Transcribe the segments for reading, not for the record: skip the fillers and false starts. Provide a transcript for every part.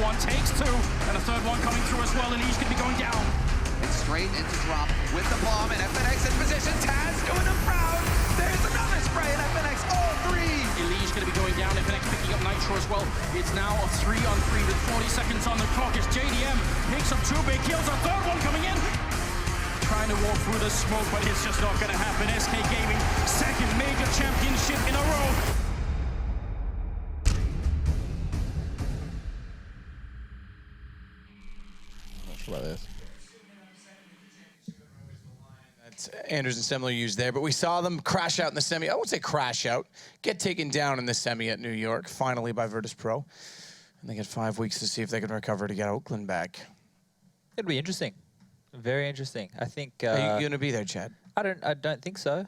one, takes two, and a third one coming through as well. Elise could be going down. It's straight into drop with the bomb, and Fnatic in position. Taz doing them proud. There's another spray, and Fnatic all three. Elise going to be going down. Fnatic picking up Nitro as well. It's now a 3-on-3 with 40 seconds on the clock as JDM picks up two big kills. A third one coming in. Trying to walk through the smoke, but it's just not going to happen. SK Gaming, second major championship in a row. Not sure about this. That's Anders and Semler used there, but we saw them crash out in the semi. I won't say crash out, get taken down in the semi at New York, finally by Virtus Pro. And they get 5 weeks to see if they can recover to get Oakland back. It'll be interesting. Very interesting. I think. Are you going to be there, Chad? I don't think so.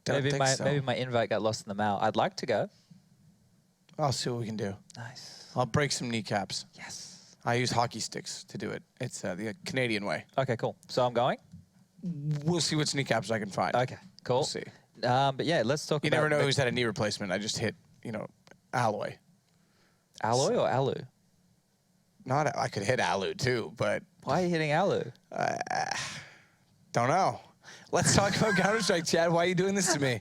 Maybe my invite got lost in the mail. I'd like to go. I'll see what we can do. Nice. I'll break some kneecaps. Yes. I use hockey sticks to do it. It's the Canadian way. Okay, cool. So I'm going? We'll see which kneecaps I can find. Okay, cool. We'll see. But yeah, let's talk about... You never know who's had a knee replacement. I just hit, you know, alloy. Alloy or alu? Not, I could hit alu too, but... Why are you hitting alu? Don't know. Let's talk about Counter-Strike, Chad. Why are you doing this to me?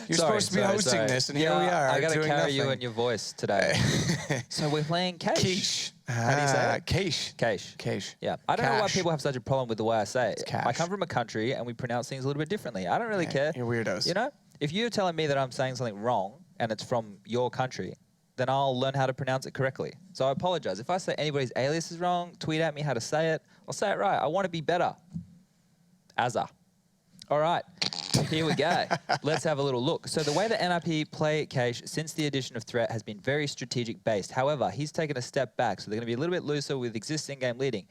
You're supposed to be hosting this, and here we are. I got to doing carry nothing. you and your voice today. So we're playing Cache. Quiche. How do you say it? Cache. Cache. Cache. Yeah. I don't know why people have such a problem with the way I say it. Cache. I come from a country and we pronounce things a little bit differently. I don't really care. You're weirdos. You know? If you're telling me that I'm saying something wrong and it's from your country, then I'll learn how to pronounce it correctly. So I apologize. If I say anybody's alias is wrong, tweet at me how to say it. I'll say it right. I want to be better. Azza. All right, here we go. Let's have a little look. So the way that NiP play Cache since the addition of Threat has been very strategic based. However, he's taken a step back, so they're going to be a little bit looser with existing game leading.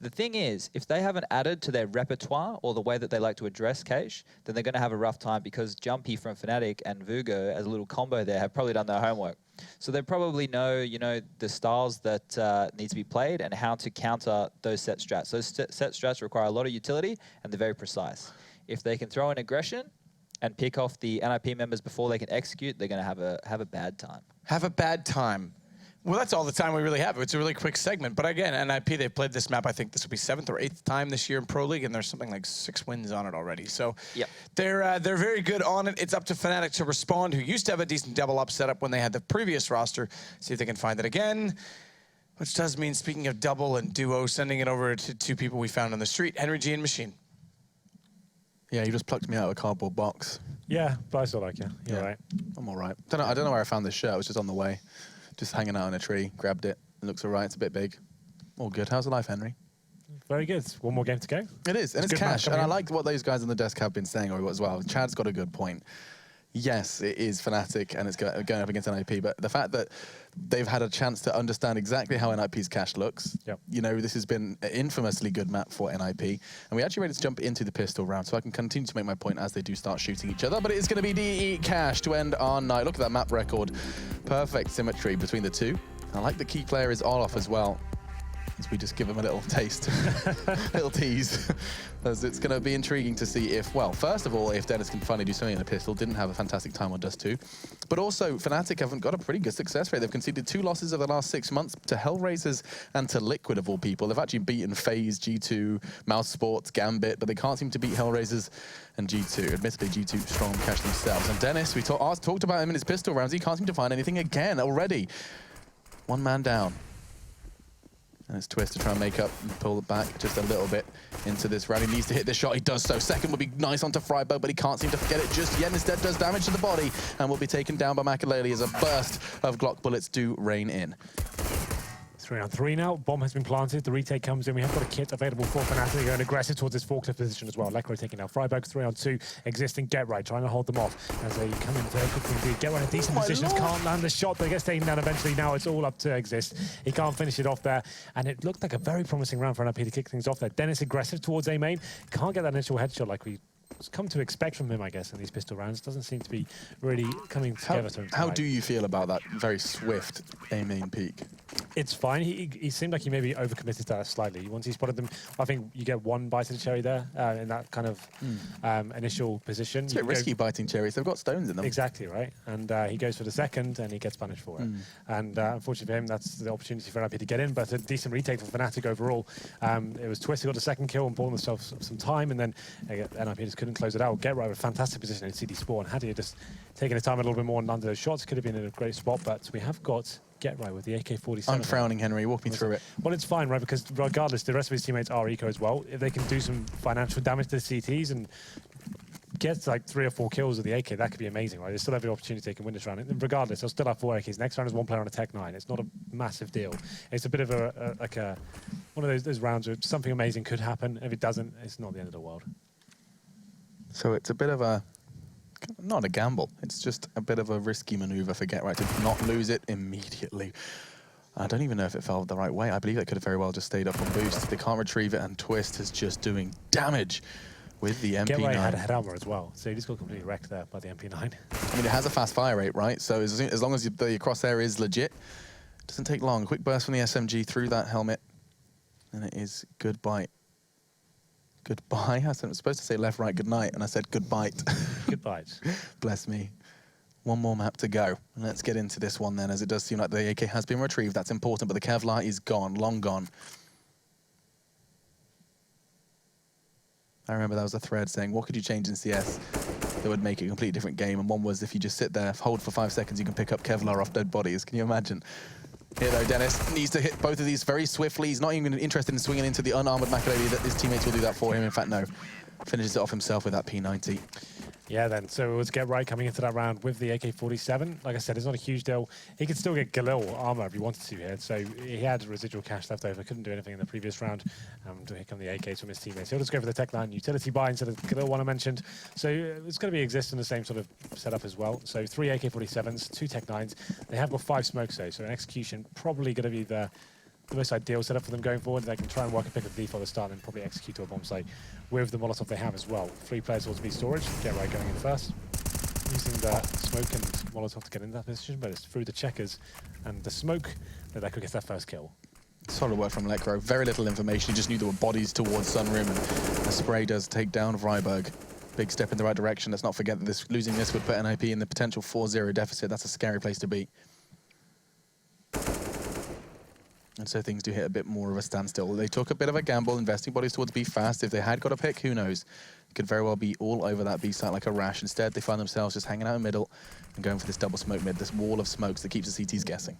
The thing is, if they haven't added to their repertoire or the way that they like to address Cache, then they're going to have a rough time because Jumpy from Fnatic and Vugo, as a little combo there, have probably done their homework. So they probably know, you know, the styles that need to be played and how to counter those set strats. Those set strats require a lot of utility and they're very precise. If they can throw in aggression and pick off the NiP members before they can execute, they're going to have a bad time. Have a bad time. Well, that's all the time we really have. It's a really quick segment. But again, NiP, they've played this map, I think this will be 7th or 8th time this year in Pro League, and there's something like 6 wins on it already. So yep. They're very good on it. It's up to Fnatic to respond, who used to have a decent double up setup when they had the previous roster. See if they can find it again. Which does mean, speaking of double and duo, sending it over to 2 people we found on the street, Henry G and Machine. Yeah, you just plucked me out of a cardboard box. Yeah, but I still like you. You're right. I'm all right. I don't know where I found this shirt. I was just on the way. Just hanging out on a tree, grabbed it. It looks all right. It's a bit big. All good. How's the life, Henry? Very good. One more game to go. It is, and it's Cache. And I like what those guys on the desk have been saying as well. Chad's got a good point. Yes, it is Fnatic, and it's going up against NiP, but the fact that they've had a chance to understand exactly how NiP's Cache looks, you know, this has been an infamously good map for NiP, and we actually ready to jump into the pistol round, so I can continue to make my point as they do start shooting each other, but it is going to be DE Cache to end our night. Look at that map record. Perfect symmetry between the two. I like the key player is Olaf as well. As we just give him a little taste, little tease. As it's going to be intriguing to see if, well, first of all, if Dennis can finally do something in a pistol. Didn't have a fantastic time on Dust 2. But also, Fnatic haven't got a pretty good success rate. They've conceded 2 losses over the last 6 months to Hellraisers and to Liquid, of all people. They've actually beaten FaZe, G2, Mouse Sports, Gambit, but they can't seem to beat Hellraisers and G2. Admittedly, G2 strong Cache themselves. And Dennis, we talked about him in his pistol rounds. He can't seem to find anything again already. 1 man down. And it's Twist to try and make up and pull it back just a little bit into this round. He needs to hit this shot. He does so. Second would be nice onto Freiburg, but he can't seem to get it just yet. Instead does damage to the body and will be taken down by Makaleli as a burst of Glock bullets do rain in. 3-on-3 now. Bomb has been planted. The retake comes in. We have got a kit available for Fnatic. Going aggressive towards this forklift position as well. Lekro taking out Freiburg. 3-on-2. Existing Get Right trying to hold them off as they come in very quickly indeed. Get Right in decent positions. Can't land the shot. They get taken down eventually. Now it's all up to Exist. He can't finish it off there. And it looked like a very promising round for NiP to kick things off there. Dennis aggressive towards A main. Can't get that initial headshot like we come to expect from him, I guess, in these pistol rounds. Doesn't seem to be really coming together to him How tonight. do you feel about that very swift A-main peak? It's fine. He seemed like he maybe overcommitted to that slightly. Once he spotted them, I think you get one bite of the cherry there in that kind of initial position. It's a bit risky biting cherries. They've got stones in them. Exactly, right? And he goes for the second, and he gets punished for it. And unfortunately for him, that's the opportunity for NiP to get in, but a decent retake for Fnatic overall. It was Twist who got the second kill and bought themselves some time, and then NiP just couldn't close it out. Get right with a fantastic position in CD spawn. Had he just taken his time a little bit more and under those shots, could have been in a great spot, but we have got Get Right with the AK-47. I'm frowning, Henry. Walk me through it. Well, it's fine, right? Because regardless, the rest of his teammates are eco as well. If they can do some financial damage to the CTs and get like 3 or 4 kills with the AK, that could be amazing, right? They still have the opportunity they can win this round. And regardless, they'll still have 4 AKs. Next round is 1 player on a Tech 9. It's not a massive deal. It's a bit of one of those rounds where something amazing could happen. If it doesn't, it's not the end of the world. So it's a bit of a, not a gamble. It's just a bit of a risky maneuver for Get Right to not lose it immediately. I don't even know if it fell the right way. I believe it could have very well just stayed up on boost. They can't retrieve it, and Twist is just doing damage with the MP9. Get Right had a head armor as well, so he just got completely wrecked there by the MP9. I mean, it has a fast fire rate, right? So as long as the crosshair is legit, it doesn't take long. Quick burst from the SMG through that helmet, and it is goodbye. Goodbye. I was supposed to say left, right, good night, and I said goodbye. Goodbye. Bless me. One more map to go. And let's get into this one then, as it does seem like the AK has been retrieved. That's important, but the Kevlar is gone, long gone. I remember that was a thread saying, what could you change in CS that would make it a completely different game? And one was, if you just sit there, hold for 5 seconds, you can pick up Kevlar off dead bodies. Can you imagine? Here though, Dennis needs to hit both of these very swiftly. He's not even interested in swinging into the unarmored Makaleli. That his teammates will do that for him. In fact, no. Finishes it off himself with that P90. Yeah, then. So it was Get Right coming into that round with the AK-47. Like I said, it's not a huge deal. He could still get Galil armor if he wanted to here. So he had residual cash left over. Couldn't do anything in the previous round. Here come the AKs from his teammates. He'll just go for the Tech 9 utility buy instead of the Galil one I mentioned. So it's going to be exist in the same sort of setup as well. So 3 AK-47s, 2 Tech 9s. They have got 5 smokes though. So an execution probably going to be the most ideal setup for them going forward. They can try and work a pick of default at the start and probably execute to a bomb site with the Molotov they have as well. 3 players towards B storage. Get Right going in first. Using the smoke and Molotov to get into that position, but it's through the checkers and the smoke that Lekro gets that first kill. Solid work from Lekro. Very little information. He just knew there were bodies towards Sunrim, and the spray does take down Freiburg. Big step in the right direction. Let's not forget that losing this would put NiP in the potential 4-0 deficit. That's a scary place to be. And so things do hit a bit more of a standstill. They took a bit of a gamble, investing bodies towards B fast. If they had got a pick, who knows? It could very well be all over that B site like a rash. Instead, they find themselves just hanging out in the middle and going for this double smoke mid, this wall of smokes that keeps the CTs guessing.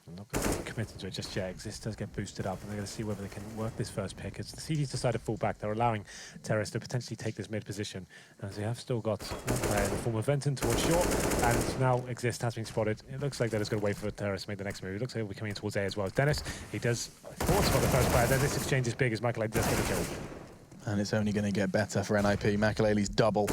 I'm not going to be committed to it just yet. Exist does get boosted up, and they're going to see whether they can work this first pick. As the CTs decide to fall back, they're allowing Terrace to potentially take this mid position. As they have still got one player in the form of Venton towards short, and now Exist has been spotted. It looks like they're just going to wait for Terrace to make the next move. It looks like he'll be coming in towards A as well as Dennis. He does force spot the first player. Then this exchange is big as Makaleli does get a kill. And it's only going to get better for NiP. Makaleli's double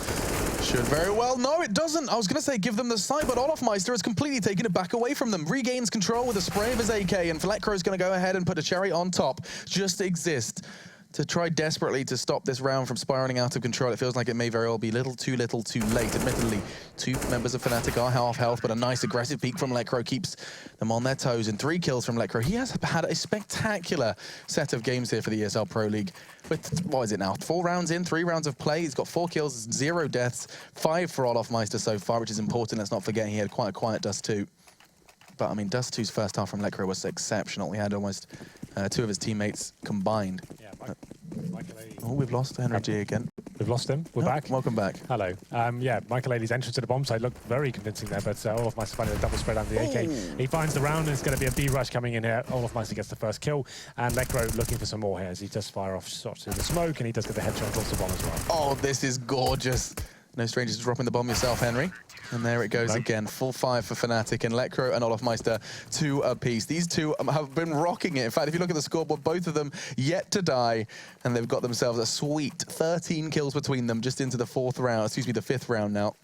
should very well. No, it doesn't. I was going to say give them the side, but Olofmeister has completely taken it back away from them. Regains control with a spray of his AK, and Lekro is going to go ahead and put a cherry on top. Just Exist to try desperately to stop this round from spiraling out of control. It feels like it may very well be little too late. Admittedly, 2 members of Fnatic are half health, but a nice aggressive peek from Lekro keeps them on their toes, and 3 kills from Lekro. He has had a spectacular set of games here for the ESL Pro League. With, what is it now, 4 rounds in, 3 rounds of play. He's got 4 kills, 0 deaths, 5 for Olofmeister so far, which is important. Let's not forget he had quite a quiet Dust 2. But I mean, Dust 2's first half from Lekro was exceptional. He had almost 2 of his teammates combined. Yeah, oh, we've lost Henry G again. We've lost him. We're back. Welcome back. Hello. Yeah, Makaleli's entrance to the bomb site looked very convincing there, but Olofmeister finding a double spread on the AK. He finds the round, and it's going to be a B rush coming in here. Olofmeister gets the first kill, and Lekro looking for some more here as he does fire off shots through the smoke, and he does get the headshot towards the bomb as well. Oh, this is gorgeous. No strangers to dropping the bomb yourself, Henry. And there it goes again. Full 5 for Fnatic, and Lekro and Olofmeister 2 apiece. These two have been rocking it. In fact, if you look at the scoreboard, both of them yet to die, and they've got themselves a sweet 13 kills between them just into the 4th round. Excuse me, the 5th round now.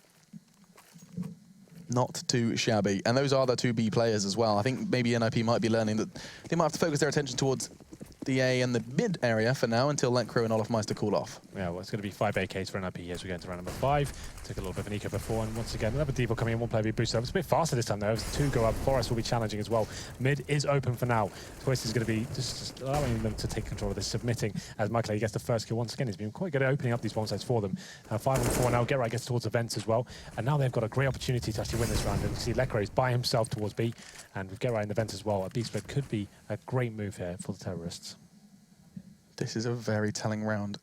Not too shabby. And those are the 2 B players as well. I think maybe NiP might be learning that they might have to focus their attention towards the A and the mid area for now until Lecro and Olofmeister cool off. Yeah, well, it's going to be 5 AKs for NiP as we get into round number 5. Took a little bit of an eco before, and once again, another Devo coming in, one player be boosted up. It's a bit faster this time, though. As 2 go up, Forest will be challenging as well. Mid is open for now. Twist is going to be just allowing them to take control of this, submitting as Michael gets the first kill once again. He's been quite good at opening up these bomb sites for them. 5-on-4 now. Get Right gets towards events as well. And now they've got a great opportunity to actually win this round. And you see Lecro is by himself towards B, and with Get Right in the vents as well, a B split could be a great move here for the terrorists. This is a very telling round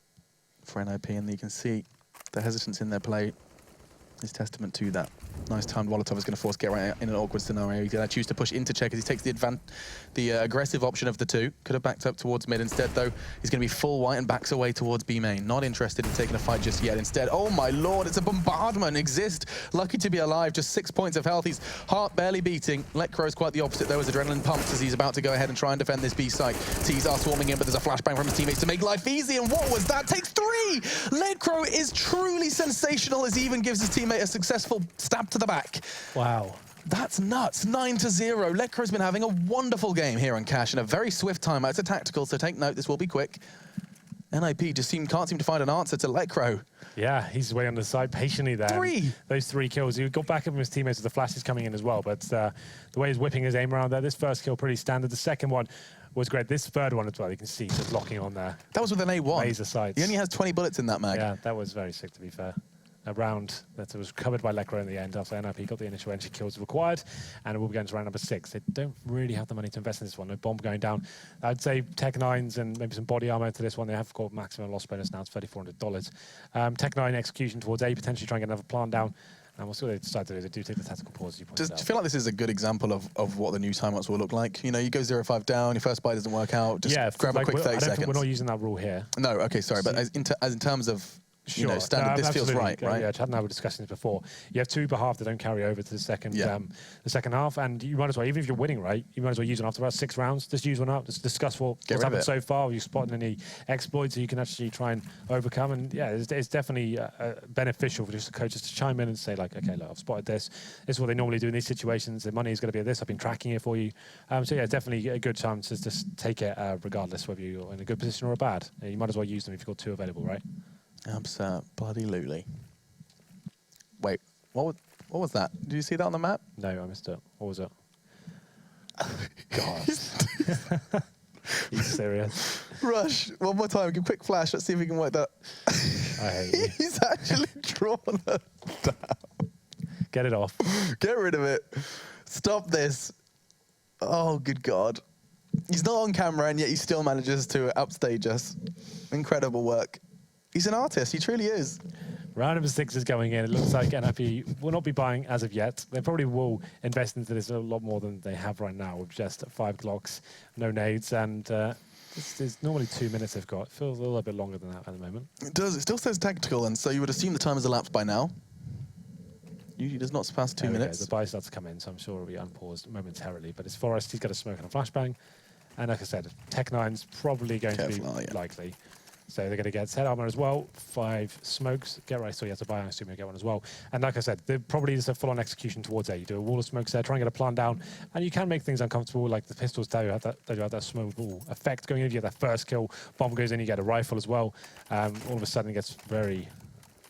for NiP, and you can see the hesitance in their play is testament to that. Nice timed Molotov is going to force Get Right in an awkward scenario. He's going to choose to push into check as he takes the aggressive option of the 2. Could have backed up towards mid. Instead, though, he's going to be full white and backs away towards B main. Not interested in taking a fight just yet. Instead, oh my lord, it's a bombardment. Exist, lucky to be alive. Just 6 points of health. He's heart barely beating. Lecro's quite the opposite, though, as adrenaline pumps as he's about to go ahead and try and defend this B site. T's are swarming in, but there's a flashbang from his teammates to make life easy. And what was that? Takes 3! Lecro is truly sensational as he even gives his teammate a successful stab to the back. Wow. That's nuts. 9-0. Lecro's been having a wonderful game here on Cash in a very swift timeout. It's a tactical, so take note, this will be quick. NiP just can't seem to find an answer to Lecro. Yeah, he's way on the side patiently there. 3! Those 3 kills. He got back up from his teammates with the flashes coming in as well, but the way he's whipping his aim around there, this first kill pretty standard. The second one was great. This third one as well, you can see just locking on there. That was with an A1. Laser sights. He only has 20 bullets in that mag. Yeah, that was very sick, to be fair. A round that was covered by Lecro in the end after NiP got the initial entry kills required, and we'll be going to round number 6. They don't really have the money to invest in this one. No bomb going down. I'd say Tech 9s and maybe some body armor to this one. They have got maximum loss bonus now. It's $3,400. Tech 9 execution towards A, potentially try and get another plant down. And we'll see what they decide to do. They do take the tactical pause, as you pointed out. Do you feel like this is a good example of what the new timeouts will look like? You know, you go 0-5 down, your first buy doesn't work out, just grab a quick 30 seconds. We're not using that rule here. No, okay, sorry, but as in terms of Sure. You know, standard, this feels right, right? Yeah, Chad and I were discussing this before. You have 2 behalf that don't carry over to the second half, and you might as well, even if you're winning, right, you might as well use one after about 6 rounds. Just use one up, just discuss what's happened so far. Are you spotting any exploits that you can actually try and overcome? And yeah, it's definitely beneficial for just the coaches to chime in and say, like, okay, look, I've spotted this. This is what they normally do in these situations. The money is going to be at this. I've been tracking it for you. So yeah, it's definitely a good time to just take it regardless whether you're in a good position or a bad. You might as well use them if you've got 2 available, right? Absolutely. Wait, what was that? Did you see that on the map? No, I missed it. What was it? God. He's serious. Rush, one more time. Give a quick flash. Let's see if we can work that. I hate you. He's actually drawn it down. Get it off. Get rid of it. Stop this. Oh, good God. He's not on camera, and yet he still manages to upstage us. Incredible work. He's an artist. He truly is. Round number 6 is going in. It looks like NiP will not be buying as of yet. They probably will invest into this a lot more than they have right now with just 5 Glocks, no nades, and there's normally 2 minutes they've got. It feels a little bit longer than that at the moment. It does. It still says tactical, and so you would assume the time has elapsed by now. Usually does not surpass 2 minutes. The buy starts to come in, so I'm sure it'll be unpaused momentarily. But it's Forest. He's got a smoke and a flashbang. And like I said, Tech 9's probably going to be likely. So they're going to get set armor as well. 5 smokes. Get right, so you have to buy, I assume you'll get one as well. And like I said, there probably is a full-on execution towards A. You do a wall of smokes there, try and get a plant down, and you can make things uncomfortable, like the pistols do have that smoke ball effect going in. You get that first kill, bomb goes in, you get a rifle as well. All of a sudden it gets very,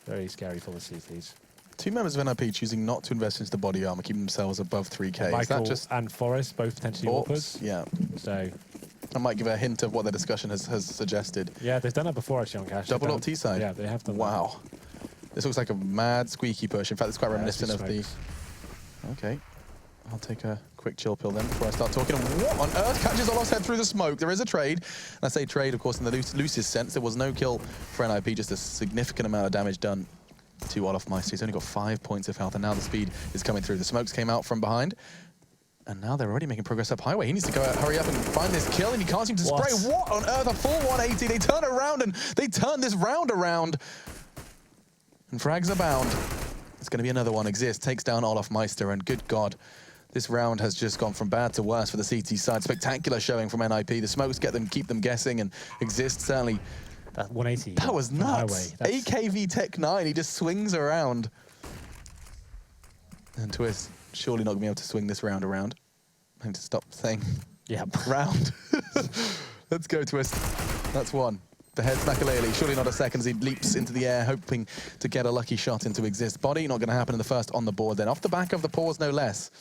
very scary for the CTs. 2 members of NiP choosing not to invest into the body armor, keeping themselves above 3K. Michael is that just and Forest, both potentially AWPers. Yeah. So I might give a hint of what the discussion has suggested. Yeah, they've done that before actually on Cash. Double up T-side. Yeah, they have done Wow. That. This looks like a mad squeaky push. In fact, it's quite reminiscent of the... Okay. I'll take a quick chill pill then before I start talking. What on earth catches Olof's head through the smoke? There is a trade. And I say trade, of course, in the loosest sense. There was no kill for NiP, just a significant amount of damage done to Olofmeister. He's only got 5 points of health, and now the speed is coming through. The smokes came out from behind. And now they're already making progress up highway. He needs to go out, hurry up and find this kill, and he can't seem to spray. What on earth? A full 180. They turn around, and they turn this round around. And frags abound. It's going to be another one. Exist takes down Olofmeister, and good God, this round has just gone from bad to worse for the CT side. Spectacular showing from NiP. The smokes keep them guessing, and Exist certainly... That 180. That was nuts. AKV Tech 9, he just swings around. And Twist, surely not going to be able to swing this round around. I need to stop saying round. Let's Let's go, Twist. That's one. The head's Makalele, surely not a second as he leaps into the air, hoping to get a lucky shot into Exist. Body, not going to happen in the first on the board then. Off the back of the pause, no less.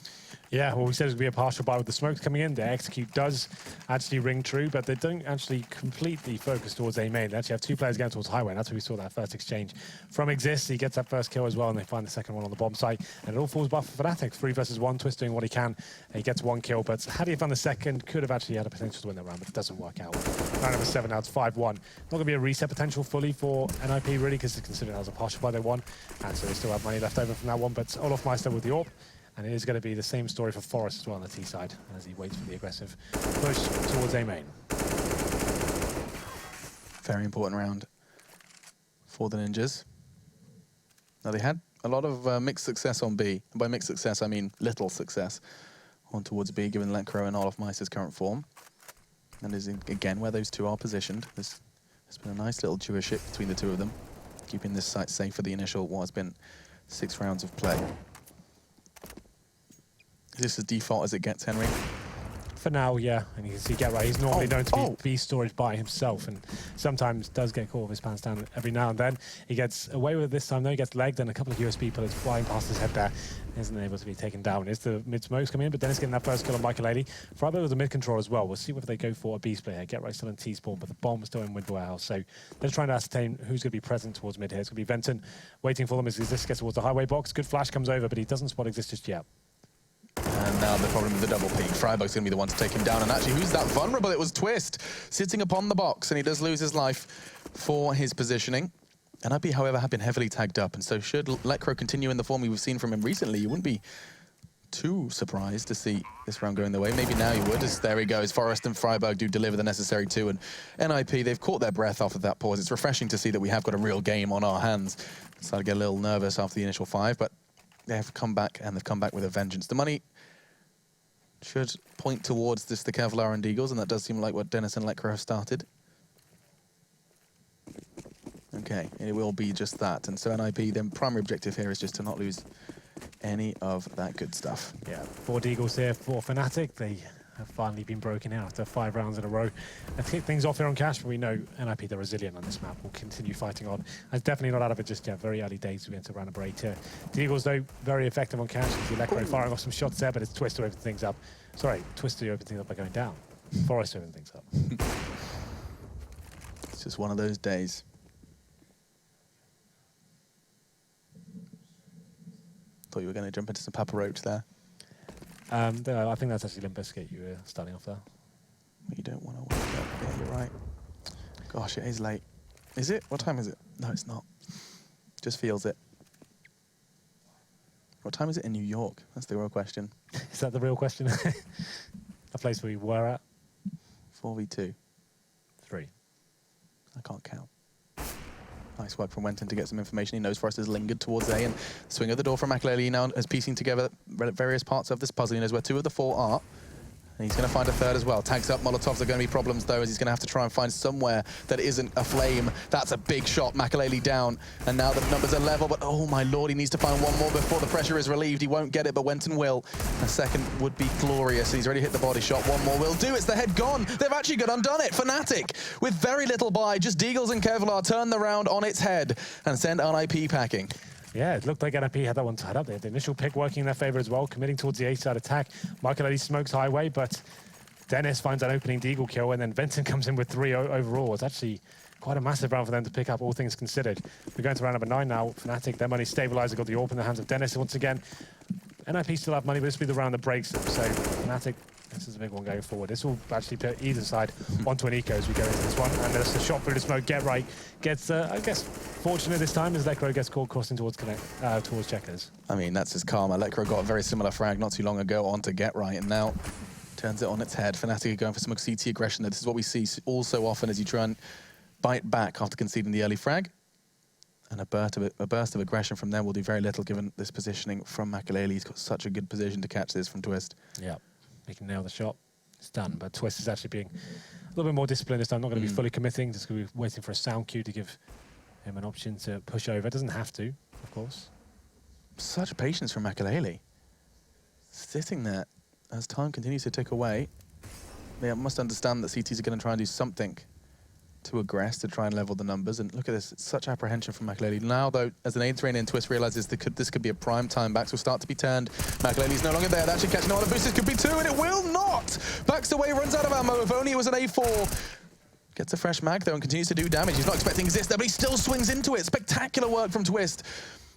Yeah, well, we said it was going to be a partial buy with the smokes coming in. The execute does actually ring true, but they don't actually completely focus towards A main. They actually have two players going towards highway, and that's where we saw that first exchange from Exist. He gets that first kill as well, and they find the second one on the bomb site. And it all falls back for Fnatic. 3 versus 1, Twist doing what he can. He gets one kill, but had he found the second, could have actually had a potential to win that round, but it doesn't work out. Round number 7, now it's 5-1. Not going to be a reset potential fully for NiP, really, because it's considered as a partial buy they won, and so they still have money left over from that one. But Olaf Meister with the AWP. And it is going to be the same story for Forest as well on the T side as he waits for the aggressive push towards A main. Very important round for the Ninjas. Now, they had a lot of mixed success on B. And by mixed success, I mean little success on towards B, given Lekro and Olaf Meister's current form. And is again where those two are positioned. There's been a nice little duership between the two of them, keeping this site safe for the initial what has been 6 rounds of play. Is this as default as it gets, Henry? For now, yeah. And you can see GetRight, he's normally known to be B storage by himself, and sometimes does get caught with his pants down every now and then. He gets away with it this time, though. He gets legged, and a couple of USB pillars flying past his head there. Isn't able to be taken down. Is the mid smokes coming in, but Dennis getting that first kill on Makalele. Freiburg with the mid control as well. We'll see whether they go for a B split here. GetRight still in T spawn, but the bomb is still in mid warehouse. So they're trying to ascertain who's going to be present towards mid here. It's going to be Venton waiting for them as Exist gets towards the highway box. Good flash comes over, but he doesn't spot Exist just yet. And now the problem with the double peak. Freiburg's going to be the one to take him down. And actually, who's that vulnerable? It was Twist sitting upon the box, and he does lose his life for his positioning. And NiP, however, have been heavily tagged up. And so should Lekro continue in the form we've seen from him recently, you wouldn't be too surprised to see this round going their way. Maybe now you would, as there he goes. Forest and Freiburg do deliver the necessary 2. And NiP, they've caught their breath after that pause. It's refreshing to see that we have got a real game on our hands. Started to get a little nervous after the initial 5, but they have come back, and they've come back with a vengeance. The money should point towards the Kevlar and Eagles, and that does seem like what Dennis and Lekro have started. Okay, it will be just that. And so NiP, their primary objective here is just to not lose any of that good stuff. Yeah, 4 Deagles here for Fnatic. They have finally been broken out after 5 rounds in a row. Let's kick things off here on Cash, but we know NiP, they're resilient on this map, will continue fighting on. It's definitely not out of it just yet. Very early days, we enter round number 8 here. Deagles, though, very effective on Cash. You see Lekro firing off some shots there, but it's Twist to open things up. Sorry, Twist to open things up by going down. Forest to open things up. It's just one of those days. Thought you were going to jump into some Papa Roach there. I think that's actually Limp Bizkit you were starting off there. You don't want to wake up. Yeah, you're right. Gosh, it is late. Is it? What time is it? No, it's not. Just feels it. What time is it in New York? That's the real question. Is that the real question? A place where we were at? 4v2. 3. I can't count. Nice work from Wenton to get some information. He knows Forrest has lingered towards A, and swing of the door from Makalele now is piecing together various parts of this puzzle. He knows where 2 of the 4 are. And he's going to find a 3rd as well. Tags up. Molotovs are going to be problems, though, as he's going to have to try and find somewhere that isn't a flame. That's a big shot. Makalele down. And now the numbers are level, but oh my lord, he needs to find one more before the pressure is relieved. He won't get it, but Wenton will. A second would be glorious. He's already hit the body shot. One more will do. It's the head gone. They've actually got undone it. Fnatic, with very little buy, just Deagles and Kevlar turn the round on its head and send NiP packing. Yeah, it looked like NiP had that one tied up. They had the initial pick working in their favor as well, committing towards the A-side attack. Makalele smokes highway, but Dennis finds an opening Deagle kill, and then Venton comes in with 3 overall. It's actually quite a massive round for them to pick up, all things considered. We're going to round number 9 now. Fnatic, their money stabilizer, got the AWP in the hands of Dennis once again. NiP still have money, but this will be the round that breaks them. So Fnatic, this is a big one going forward. This will actually put either side onto an eco as we go into this one. And there's a shot through the smoke. GetRight gets, I guess, fortunate this time as Lekro gets caught crossing towards Checkers. I mean, that's his karma. Lekro got a very similar frag not too long ago onto GetRight, and now turns it on its head. Fnatic are going for some CT aggression. This is what we see all so often as you try and bite back after conceding the early frag. And a burst of aggression from them will do very little given this positioning from Makalele. He's got such a good position to catch this from Twist. Yeah, he can nail the shot. It's done, but Twist is actually being a little bit more disciplined this time. Not going to be fully committing, just going to be waiting for a sound cue to give him an option to push over. Doesn't have to, of course. Such patience from Makalele. Sitting there as time continues to tick away. they must understand that CTs are going to try and do something to aggress, to try and level the numbers. And look at this, it's such apprehension from Makaleli. Now, though, as an AID trainer in Twist realizes this could be a prime time. Backs will start to be turned. Makaleli's no longer there. That should catch no other boost. This could be 2, and it will not! Backs away, runs out of ammo. If only it was an A4. Gets a fresh mag, though, and continues to do damage. He's not expecting Exist there, but he still swings into it. Spectacular work from Twist,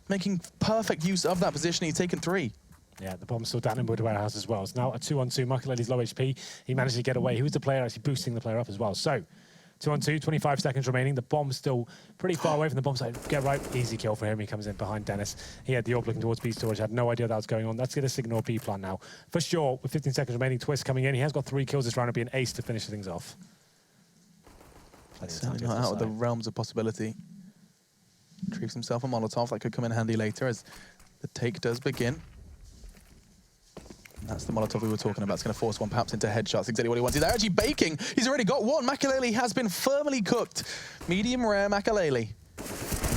making perfect use of that position. He's taken 3. Yeah, the bomb's still down in Wood Warehouse as well. It's now a 2-on-2. Makaleli's low HP. He managed to get away. He was the player actually boosting the player up as well. So, 2-on-2, 25 seconds remaining. The bomb's still pretty far away from the bomb site. Get right, easy kill for him. He comes in behind Dennis. He had the AWP looking towards B storage. Had no idea that was going on. Let's get a signal B plant now. For sure, with 15 seconds remaining, Twist coming in. He has got 3 kills this round. It'll be an ace to finish things off. Certainly not out of the realms of possibility. Retrieves himself a Molotov. That could come in handy later as the take does begin. And that's the Molotov we were talking about. It's going to force one perhaps into headshots. Exactly what he wanted. They're actually baking. He's already got one. Makaleli has been firmly cooked. Medium rare Makaleli.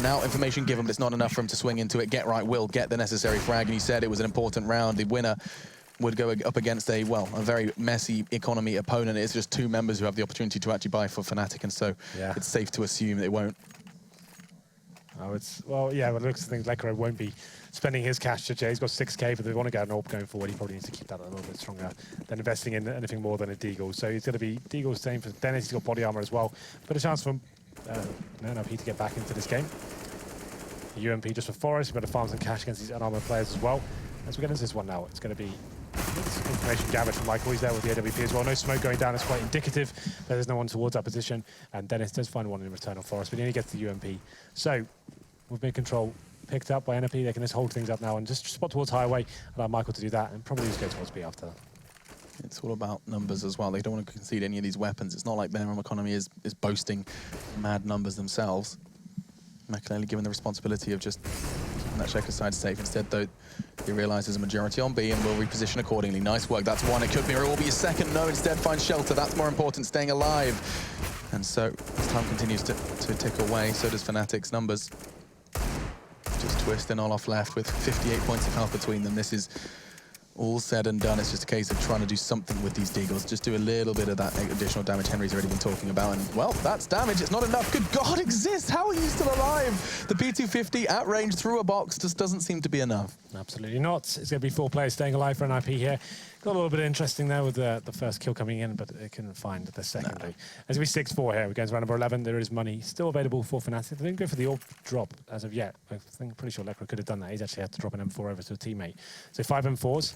Now information given, but it's not enough for him to swing into it. Get right will get the necessary frag, and he said it was an important round. The winner would go up against a very messy economy opponent. It's just 2 members who have the opportunity to actually buy for Fnatic, and so it's safe to assume they won't. Oh, well, it looks like Lekro won't be spending his cash to Jay. He's got 6k, but they want to get an AWP going forward. He probably needs to keep that a little bit stronger than investing in anything more than a Deagle. So he's going to be Deagle's same for Dennis. He's got body armor as well. But a chance for NiP to get back into this game. The UMP just for Forest. We've got to farm some cash against these unarmored players as well. As we get into this one now, it's going to be information gathered from Michael. He's there with the AWP as well. No smoke going down. It's quite indicative that there's no one towards that position. And Dennis does find one in return on Forest, but he only gets the UMP. So, with mid-control picked up by NiP, they can just hold things up now and just spot towards Highway, allow Michael to do that, and probably just go towards B after. It's all about numbers as well. They don't want to concede any of these weapons. It's not like their economy is boasting mad numbers themselves. Makaleli given the responsibility of just keeping that checker side safe. Instead, though, he realizes a majority on B and will reposition accordingly. Nice work. That's one. It could be, or it will be a second. No, instead finds shelter. That's more important, staying alive. And so, as time continues to tick away, so does Fnatic's numbers. Just Twist and Olof left with 58 points of health between them. This is all said and done. It's just a case of trying to do something with these Deagles. Just do a little bit of that additional damage Henry's already been talking about. And, well, that's damage. It's not enough. Good God, exists. How are you still alive? The P250 at range through a box just doesn't seem to be enough. Absolutely not. It's going to be 4 players staying alive for NiP here. Got a little bit interesting there with the first kill coming in, but they couldn't find the secondary. As we 6-4 here, we're going to round number 11. There is money still available for Fnatic. They didn't go for the AWP drop as of yet. Pretty sure Lekro could have done that. He's actually had to drop an M4 over to a teammate. So 5 M4s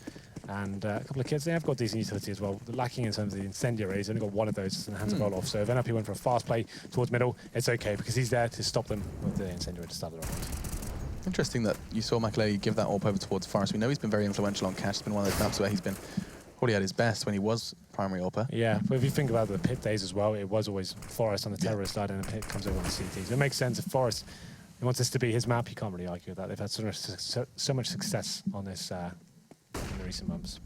and a couple of kids. They have got decent utility as well. They're lacking in terms of the incendiary. He's only got one of those in the hands of Olof. So if NiP went for a fast play towards middle, it's okay because he's there to stop them with the incendiary to start the round. Interesting that you saw Makaleli give that AWP over towards Forest. We know he's been very influential on Cash. It's been one of those maps where he's been probably at his best when he was primary AWPer. Yeah, but if you think about the pit days as well, it was always Forest on the terrorist side and the pit comes over on the CT. So it makes sense if Forest wants this to be his map, you can't really argue with that. They've had so much success on this in the recent months.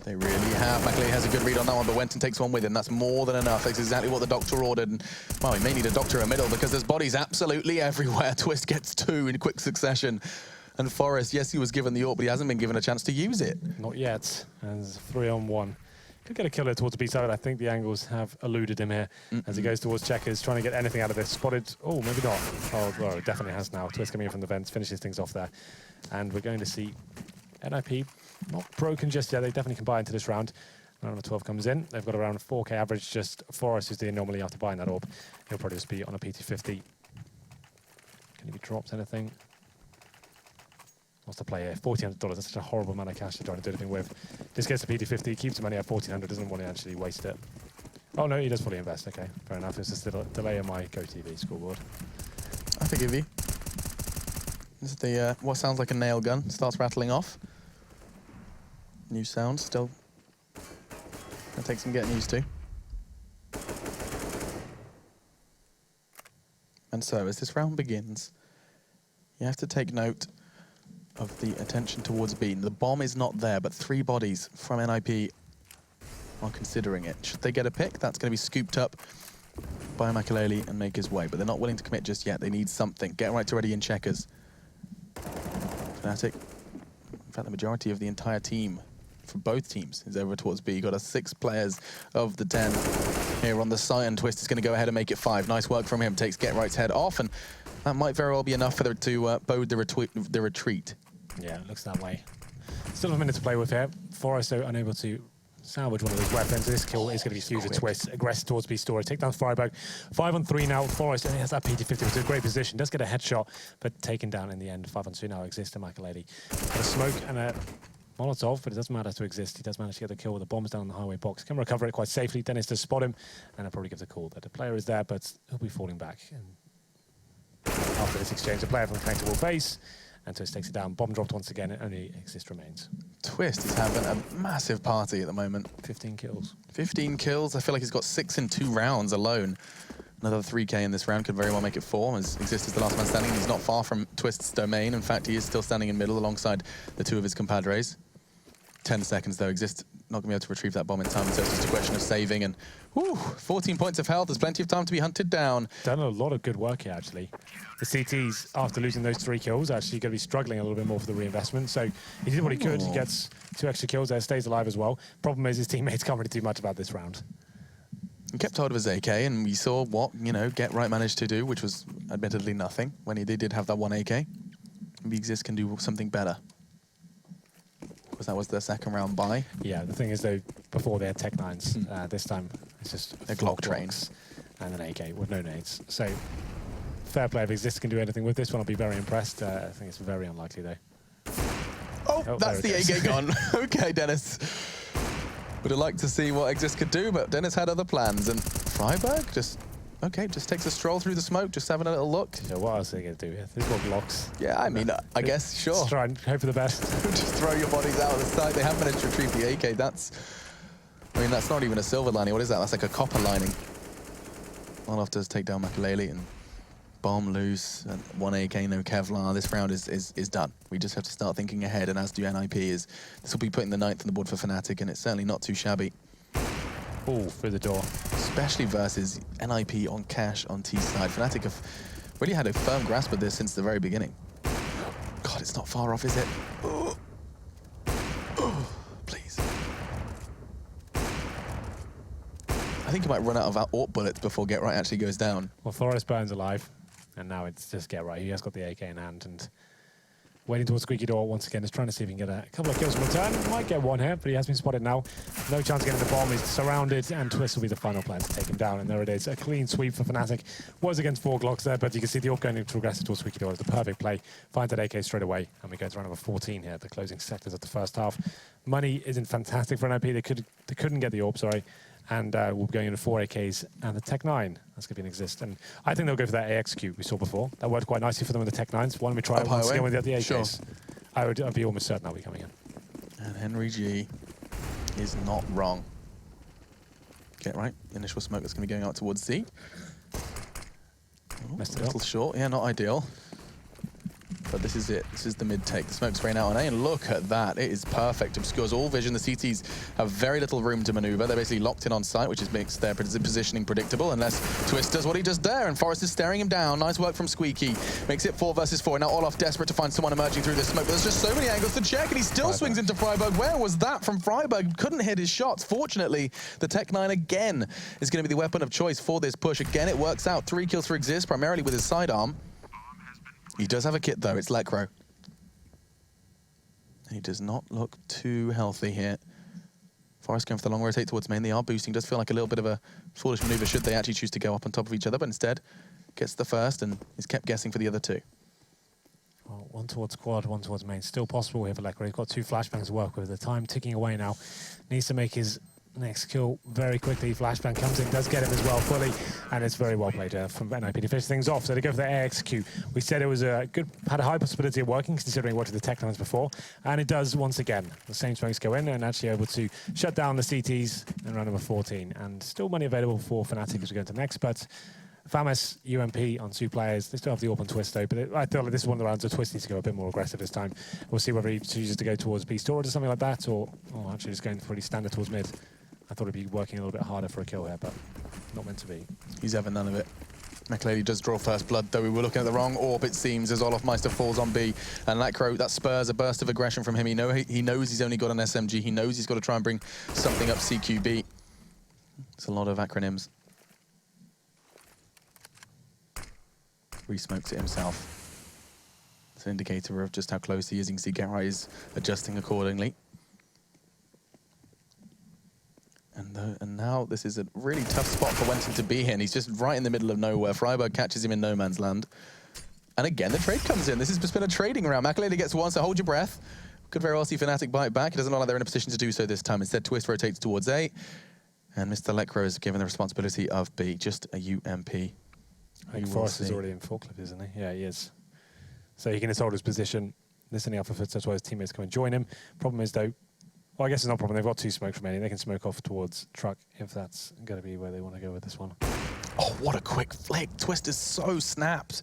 They really have. Makaleli has a good read on that one, but Wenton takes one with him. That's more than enough. That's exactly what the doctor ordered. And, well, he may need a doctor in the middle because there's bodies absolutely everywhere. Twist gets 2 in quick succession. And Forest, yes, he was given the AWP, but he hasn't been given a chance to use it. Not yet. And 3-on-1. Could get a killer towards the B side. I think the angles have eluded him here as he goes towards checkers, trying to get anything out of this. Spotted. Oh, maybe not. Oh, well, it definitely has now. Twist coming in from the vents, finishes things off there. And we're going to see NiP not broken just yet. They definitely can buy into this round. Round number 12 comes in. They've got around 4k average. Just Forest is the anomaly after buying that AWP. He'll probably just be on a P250. Can he be dropped anything? What's the play here? $1,400. That's such a horrible amount of cash to try to do anything with. This gets the P250, keeps the money at $1,400, doesn't want to actually waste it. Oh no, he does fully invest. Okay, fair enough. It's just a delay on my GoTV scoreboard. I forgive you. This is the what sounds like a nail gun. Starts rattling off. New sound still. That takes some getting used to. And so, as this round begins, you have to take note of the attention towards B. The bomb is not there, but 3 bodies from NiP are considering it. Should they get a pick, that's going to be scooped up by Makaleli and make his way. But they're not willing to commit just yet. They need something. Get right to ready in checkers. Fnatic, in fact, the majority of the entire team for both teams is over towards B. Got a 6 players of the 10 here on the site, and Twist is going to go ahead and make it 5. Nice work from him. Takes Get Right's head off, and that might very well be enough for them to bode the retreat. Yeah, it looks that way. Still a minute to play with here. Forest though unable to salvage one of those weapons. This kill is going to be huge. Twist aggressive towards B story. Take down Freiburg. 5-on-3 now. Forest and he has that PT50, which is a great position. Does get a headshot, but taken down in the end. 5-on-2 now exists in Michael Lady. Got a smoke and a Molotov, but it doesn't matter to exist. He does manage to get the kill with the bombs down on the highway box. Can recover it quite safely. Dennis does spot him, and I'll probably give the call that the player is there, but he'll be falling back. And after this exchange, the player from Connector will face, and Twist takes it down. Bomb dropped once again, and only Exist remains. Twist is having a massive party at the moment. 15 kills. 15 kills. I feel like he's got 6 in 2 rounds alone. Another 3K in this round could very well make it 4, as Exist is the last man standing. He's not far from Twist's domain. In fact, he is still standing in middle alongside the 2 of his compadres. 10 seconds though. Exist not going to be able to retrieve that bomb in time, so it's just a question of saving. And whew, 14 points of health. There's plenty of time to be hunted down. Done a lot of good work here, actually. The CTs, after losing those 3 kills, actually going to be struggling a little bit more for the reinvestment. So he did what he could. He gets 2 extra kills there, stays alive as well. Problem is his teammates can't really do much about this round. He kept hold of his AK, and we saw what, Get Right managed to do, which was admittedly nothing when they did have that 1 AK. Maybe Exist can do something better. Because that was their second round bye. Yeah, the thing is, though, before they had Tech 9s, this time it's just a Glock train and an AK with no nades. So, fair play. If Exist can do anything with this one, I'll be very impressed. I think it's very unlikely, though. Oh, that's the AK gone. Okay, Dennis. Would have liked to see what Exist could do, but Dennis had other plans. And Freiburg just takes a stroll through the smoke, just having a little look. So what else are they going to do here? They've got blocks. Yeah, I mean, I guess, sure. Just try and hope for the best. Just throw your bodies out of the side. They have managed to retrieve the AK. That's not even a silver lining. What is that? That's like a copper lining. Olaf does take down Makalele and bomb loose. And 1 AK, no Kevlar. This round is done. We just have to start thinking ahead, and as do NiP. This will be putting the 9th on the board for Fnatic, and it's certainly not too shabby. Oh, through the door. Especially versus NiP on cash on T side. Fnatic have really had a firm grasp of this since the very beginning. God, it's not far off, is it? Oh. Oh, please. I think he might run out of AWP bullets before Get Right actually goes down. Well, Forest Burns alive, and now it's just Get Right. He has got the AK in hand, and waiting towards Squeaky Door once again, is trying to see if he can get a couple of kills in return. Might get 1 here, but he has been spotted now. No chance of getting the bomb. He's surrounded, and Twist will be the final player to take him down. And there it is, a clean sweep for Fnatic. Was against 4 Glocks there, but you can see the AWP going into aggressive towards Squeaky Door is the perfect play. Finds that AK straight away, and we go to round number 14 here, the closing sectors of the first half. Money isn't fantastic for NiP. They couldn't get the AWP, sorry. And we'll be going into 4 AKs and the Tech 9. That's going to be an Exist. And I think they'll go for that AXQ we saw before. That worked quite nicely for them with the Tech 9s. Why don't we try it once again with the AKs? Sure. I'd be almost certain that'll be coming in. And Henry G is not wrong. Get Right. Initial smoke that's going to be going out towards Z. Oh, a little short. Yeah, not ideal. But this is it. This is the mid take. The smoke's spraying out on A, and look at that. It is perfect. Obscures all vision. The CTs have very little room to maneuver. They're basically locked in on site, which makes their positioning predictable, unless Twist does what he does there, and Forest is staring him down. Nice work from Squeaky. Makes it 4 versus 4. Now Olaf desperate to find someone emerging through this smoke, but there's just so many angles to check, and he still swings into Freiburg. Where was that from Freiburg? Couldn't hit his shots. Fortunately, the Tech 9 again is going to be the weapon of choice for this push. Again, it works out. 3 kills for Exist, primarily with his sidearm. He does have a kit, though. It's Lekro. He does not look too healthy here. Forest going for the long rotate towards main. They are boosting. Does feel like a little bit of a foolish maneuver should they actually choose to go up on top of each other, but instead gets the first and is kept guessing for the other 2. Well, 1 towards quad, 1 towards main. Still possible here for Lekro. He's got 2 flashbangs to work with. The time ticking away now. Needs to make his next kill very quickly. Flashbang comes in, does get him as well fully, and it's very well played from NiP to finish things off. So they go for the AXQ. We said it was a good, had a high possibility of working considering what did the Tech 9s before, and it does once again. The same smokes go in and actually able to shut down the CTs in round number 14, and still money available for Fnatic as we go into next. But Famas, UMP on 2 players. They still have the AWP on Twist though, but I feel like this is one of the rounds where Twist needs to go a bit more aggressive this time. We'll see whether he chooses to go towards B storage or something like that, or actually just going pretty standard towards mid. I thought he'd be working a little bit harder for a kill here, but not meant to be. He's having none of it. McLady does draw first blood, though we were looking at the wrong orb, it seems, as Olofmeister falls on B. And Lekro, that spurs a burst of aggression from him. He knows he's only got an SMG. He knows he's got to try and bring something up CQB. It's a lot of acronyms. Re-smokes it himself. It's an indicator of just how close he is. You can see Geralt is adjusting accordingly. And now this is a really tough spot for Wenton to be in. He's just right in the middle of nowhere. Freiburg catches him in no man's land. And again, the trade comes in. This has just been a trading round. McAlady gets one, so hold your breath. Could very well see Fnatic bite back. It doesn't look like they're in a position to do so this time. Instead, Twist rotates towards A. And Mr. Lekro is given the responsibility of B. Just a UMP. I think Forrest is already in forklift, isn't he? Yeah, he is. So he can just hold his position, listening out for footsteps while his teammates come and join him. Problem is, though, well, I guess it's not a problem. They've got 2 smoke from any. They can smoke off towards truck if that's going to be where they want to go with this one. Oh, what a quick flick. Twist is so snapped.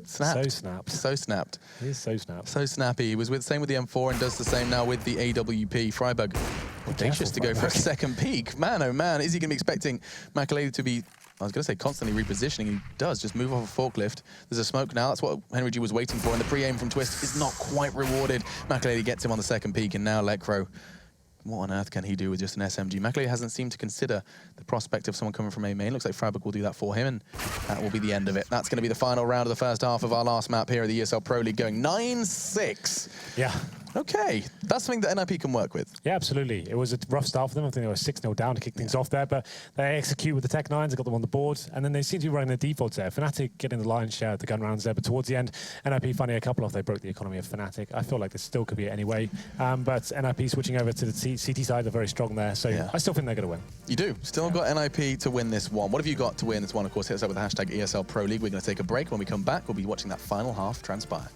So snapped. So snapped. He is so snapped. So snappy. He was same with the M4 and does the same now with the AWP. Freiburg audacious to go for a second peek. Man, oh man, is he going to be expecting McAlady to be, I was going to say constantly repositioning. He does just move off a forklift. There's a smoke now. That's what Henry G was waiting for. And the pre-aim from Twist is not quite rewarded. McAlady gets him on the second peek, and now Lekro. What on earth can he do with just an SMG? McAlady hasn't seemed to consider the prospect of someone coming from A main. Looks like Freiburg will do that for him, and that will be the end of it. That's going to be the final round of the first half of our last map here at the ESL Pro League, going 9-6. Yeah. Okay, that's something that NiP can work with. Yeah, absolutely. It was a rough start for them. I think they were 6-0 down to kick things off there, but they execute with the Tech 9s, they got them on the board, and then they seem to be running the defaults there. Fnatic getting the lion's share of the gun rounds there, but towards the end, NiP finding a couple off, they broke the economy of Fnatic. I feel like this still could be it anyway, but NiP switching over to the CT side, they're very strong there, so I still think they're going to win. You do. Still got NiP to win this one. What have you got to win this one? Of course, hit us up with the hashtag ESL Pro League. We're going to take a break. When we come back, we'll be watching that final half transpire.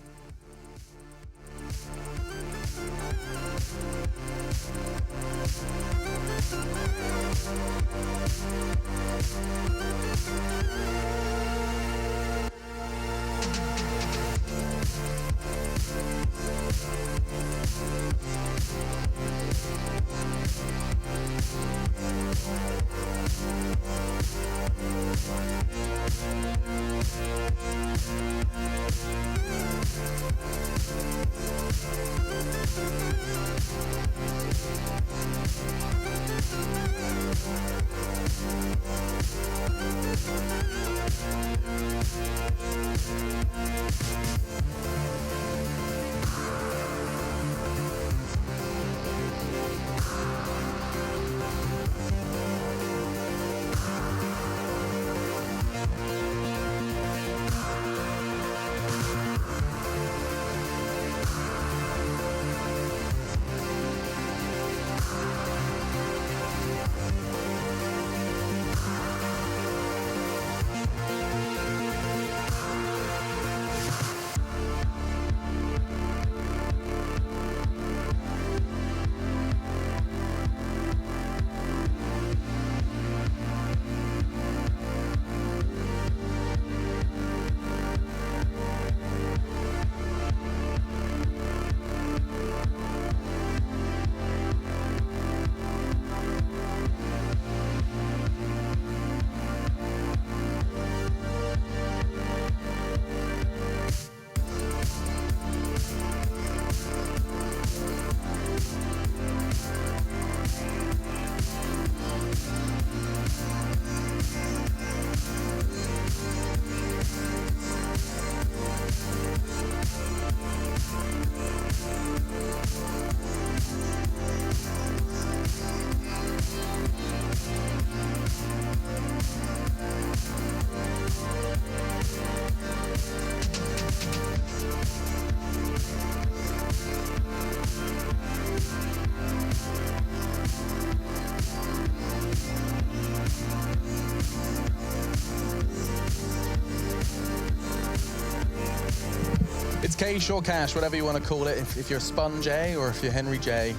It's Cash or Cash, whatever you want to call it. If you're Spun J or if you're Henry J,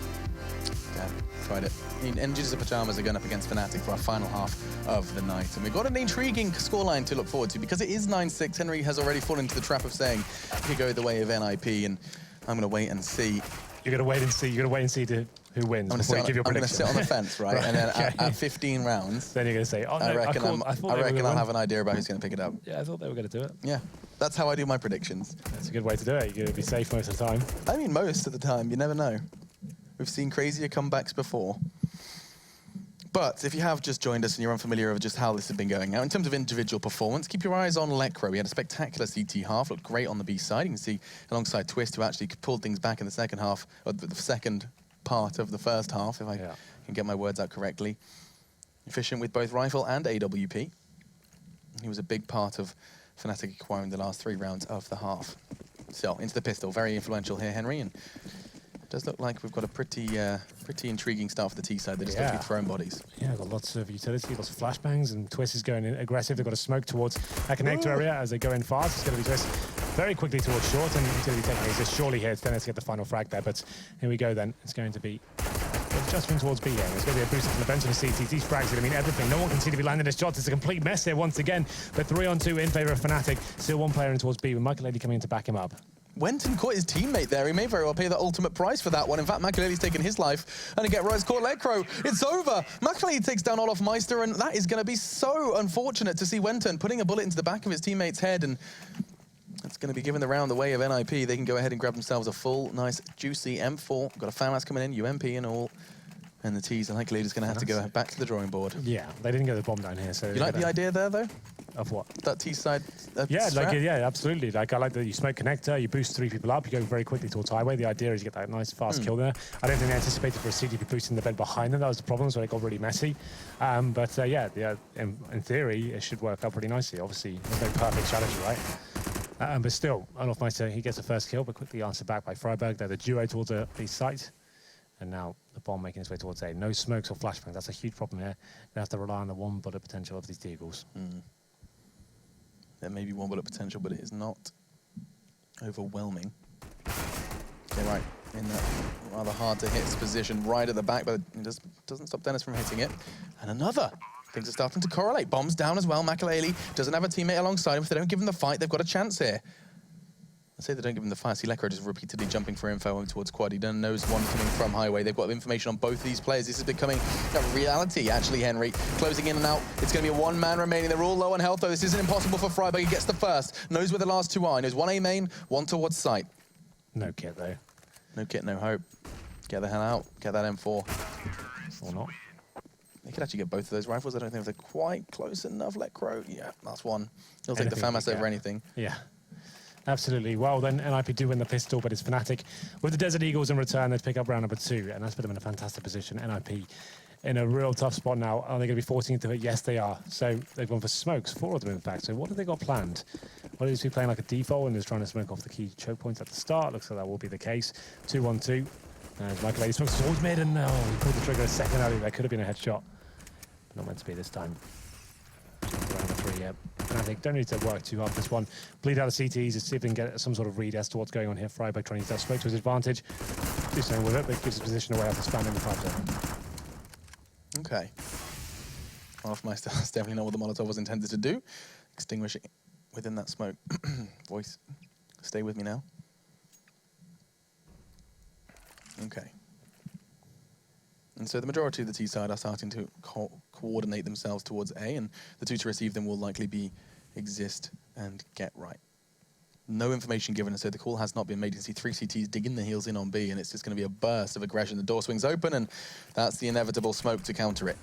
yeah, tried it. Engines of Pajamas are going up against Fnatic for our final half of the night. And we've got an intriguing scoreline to look forward to because it is 9-6. Henry has already fallen into the trap of saying he could go the way of NiP, and I'm going to wait and see. You're going to wait and see. You're going to wait and see to who wins I'm before you give your going to prediction. sit on the fence, right? And then Okay. at 15 rounds, Then you're going to say, oh, no, I reckon I'll have an an idea about who's going to pick it up. Yeah, I thought they were going to do it. Yeah, that's how I do my predictions. That's a good way to do it. You're going to be safe most of the time. I mean, most of the time, you never know. We've seen crazier comebacks before. But if you have just joined us and you're unfamiliar with just how this has been going out, in terms of individual performance, keep your eyes on Lekro. He had a spectacular CT half, looked great on the B side. You can see alongside Twist, who actually pulled things back in the second half, or the second part of the first half, if I can get my words out correctly. Efficient with both rifle and AWP. He was a big part of Fnatic acquiring the last 3 rounds of the half. So, into the pistol. Very influential here, Henry. And it does look like we've got a pretty intriguing start for the T side. They just have to be throwing bodies. Yeah, got lots of utility, lots of flashbangs, and Twist is going in aggressive. They've got a smoke towards that connector area as they go in fast. It's going to be Twist very quickly towards short, and utility taking his surely here. It's then to get the final frag there, but here we go then. It's going to be adjusting towards B here. There's going to be a boost from the bench of the CT. These frags are going to mean everything. No one can seem to be landing his shots. It's a complete mess here once again, but 3-on-2 in favour of Fnatic. Still one player in towards B, with Michael Lady coming in to back him up. Went and caught his teammate there. He may very well pay the ultimate price for that one. In fact, Makaleli's taken his life. And again, Rise caught Lekro. It's over. Makaleli takes down Olof Meister, and that is going to be so unfortunate to see Wenton putting a bullet into the back of his teammate's head, and that's going to be given the round the way of NiP. They can go ahead and grab themselves a full, nice, juicy M4. Got a FAMAS coming in, UMP and all. And the T's, and Lekro is going to have to go back to the drawing board. Yeah, they didn't get the bomb down here. So you like the idea there, though? Of what? That T side. Yeah, absolutely. Like I like that you smoke connector, you boost 3 people up, you go very quickly towards highway. The idea is you get that nice fast kill there. I don't think they anticipated for a CDP boost in the bed behind them. That was the problem, so it got really messy. In theory, it should work out pretty nicely. Obviously, there's no perfect strategy, right? But still, Olof Meister, he gets the first kill, but quickly answered back by Freiberg. They're the duo towards the site. And now the bomb making its way towards A. No smokes or flashbangs. That's a huge problem here. They have to rely on the 1 bullet potential of these Deagles. There may be 1 bullet potential, but it is not overwhelming. Okay, right. In that rather hard to hit position right at the back, but it just doesn't stop Dennis from hitting it. And another. Things are starting to correlate. Bombs down as well. Makaleli doesn't have a teammate alongside him. If they don't give him the fight, they've got a chance here. I say they don't give him the fight. See Lekro just repeatedly jumping for info towards Quad. He knows one coming from highway. They've got information on both of these players. This is becoming a reality, actually, Henry. Closing in and out. It's going to be a 1 man remaining. They're all low on health, though. This isn't impossible for Freiberg. He gets the first. Knows where the last 2 are. He knows 1 A main, 1 towards site. No kit, though. No kit, no hope. Get the hell out. Get that M4. Or not. They could actually get both of those rifles. I don't think if they're quite close enough. Lekro, yeah, that's 1. He'll take the FAMAS over anything. Yeah. Absolutely. Well, then NiP do win the pistol, but it's Fnatic with the Desert Eagles in return. They pick up round number 2, and that's put them in a fantastic position. NiP in a real tough spot now. Are they going to be forcing into it? Yes, they are. So they've gone for smokes, 4 of them in fact. So what have they got planned? What is he playing like a default and is trying to smoke off the key choke points at the start? Looks like that will be the case. 2-1-2. As Michael Lady smokes towards mid, and no, he pulled the trigger a second early. There could have been a headshot. Not meant to be this time. Round the 3, yeah. Fnatic don't need to work too hard for this one. Bleed out the CTs, see if they can get some sort of read as to what's going on here. Freiberg trying to use that smoke to his advantage. Do something with it, but it gives his position away after spamming the 5 zone. Okay. Olof Meister, that's definitely not what the Molotov was intended to do. Extinguish it within that smoke. Voice, stay with me now. Okay. And so the majority of the T side are starting to coordinate themselves towards A, and the 2 to receive them will likely be Exist and Get Right. No information given, and so the call has not been made. You can see 3 CTs digging the heels in on B, and it's just going to be a burst of aggression. The door swings open, and that's the inevitable smoke to counter it.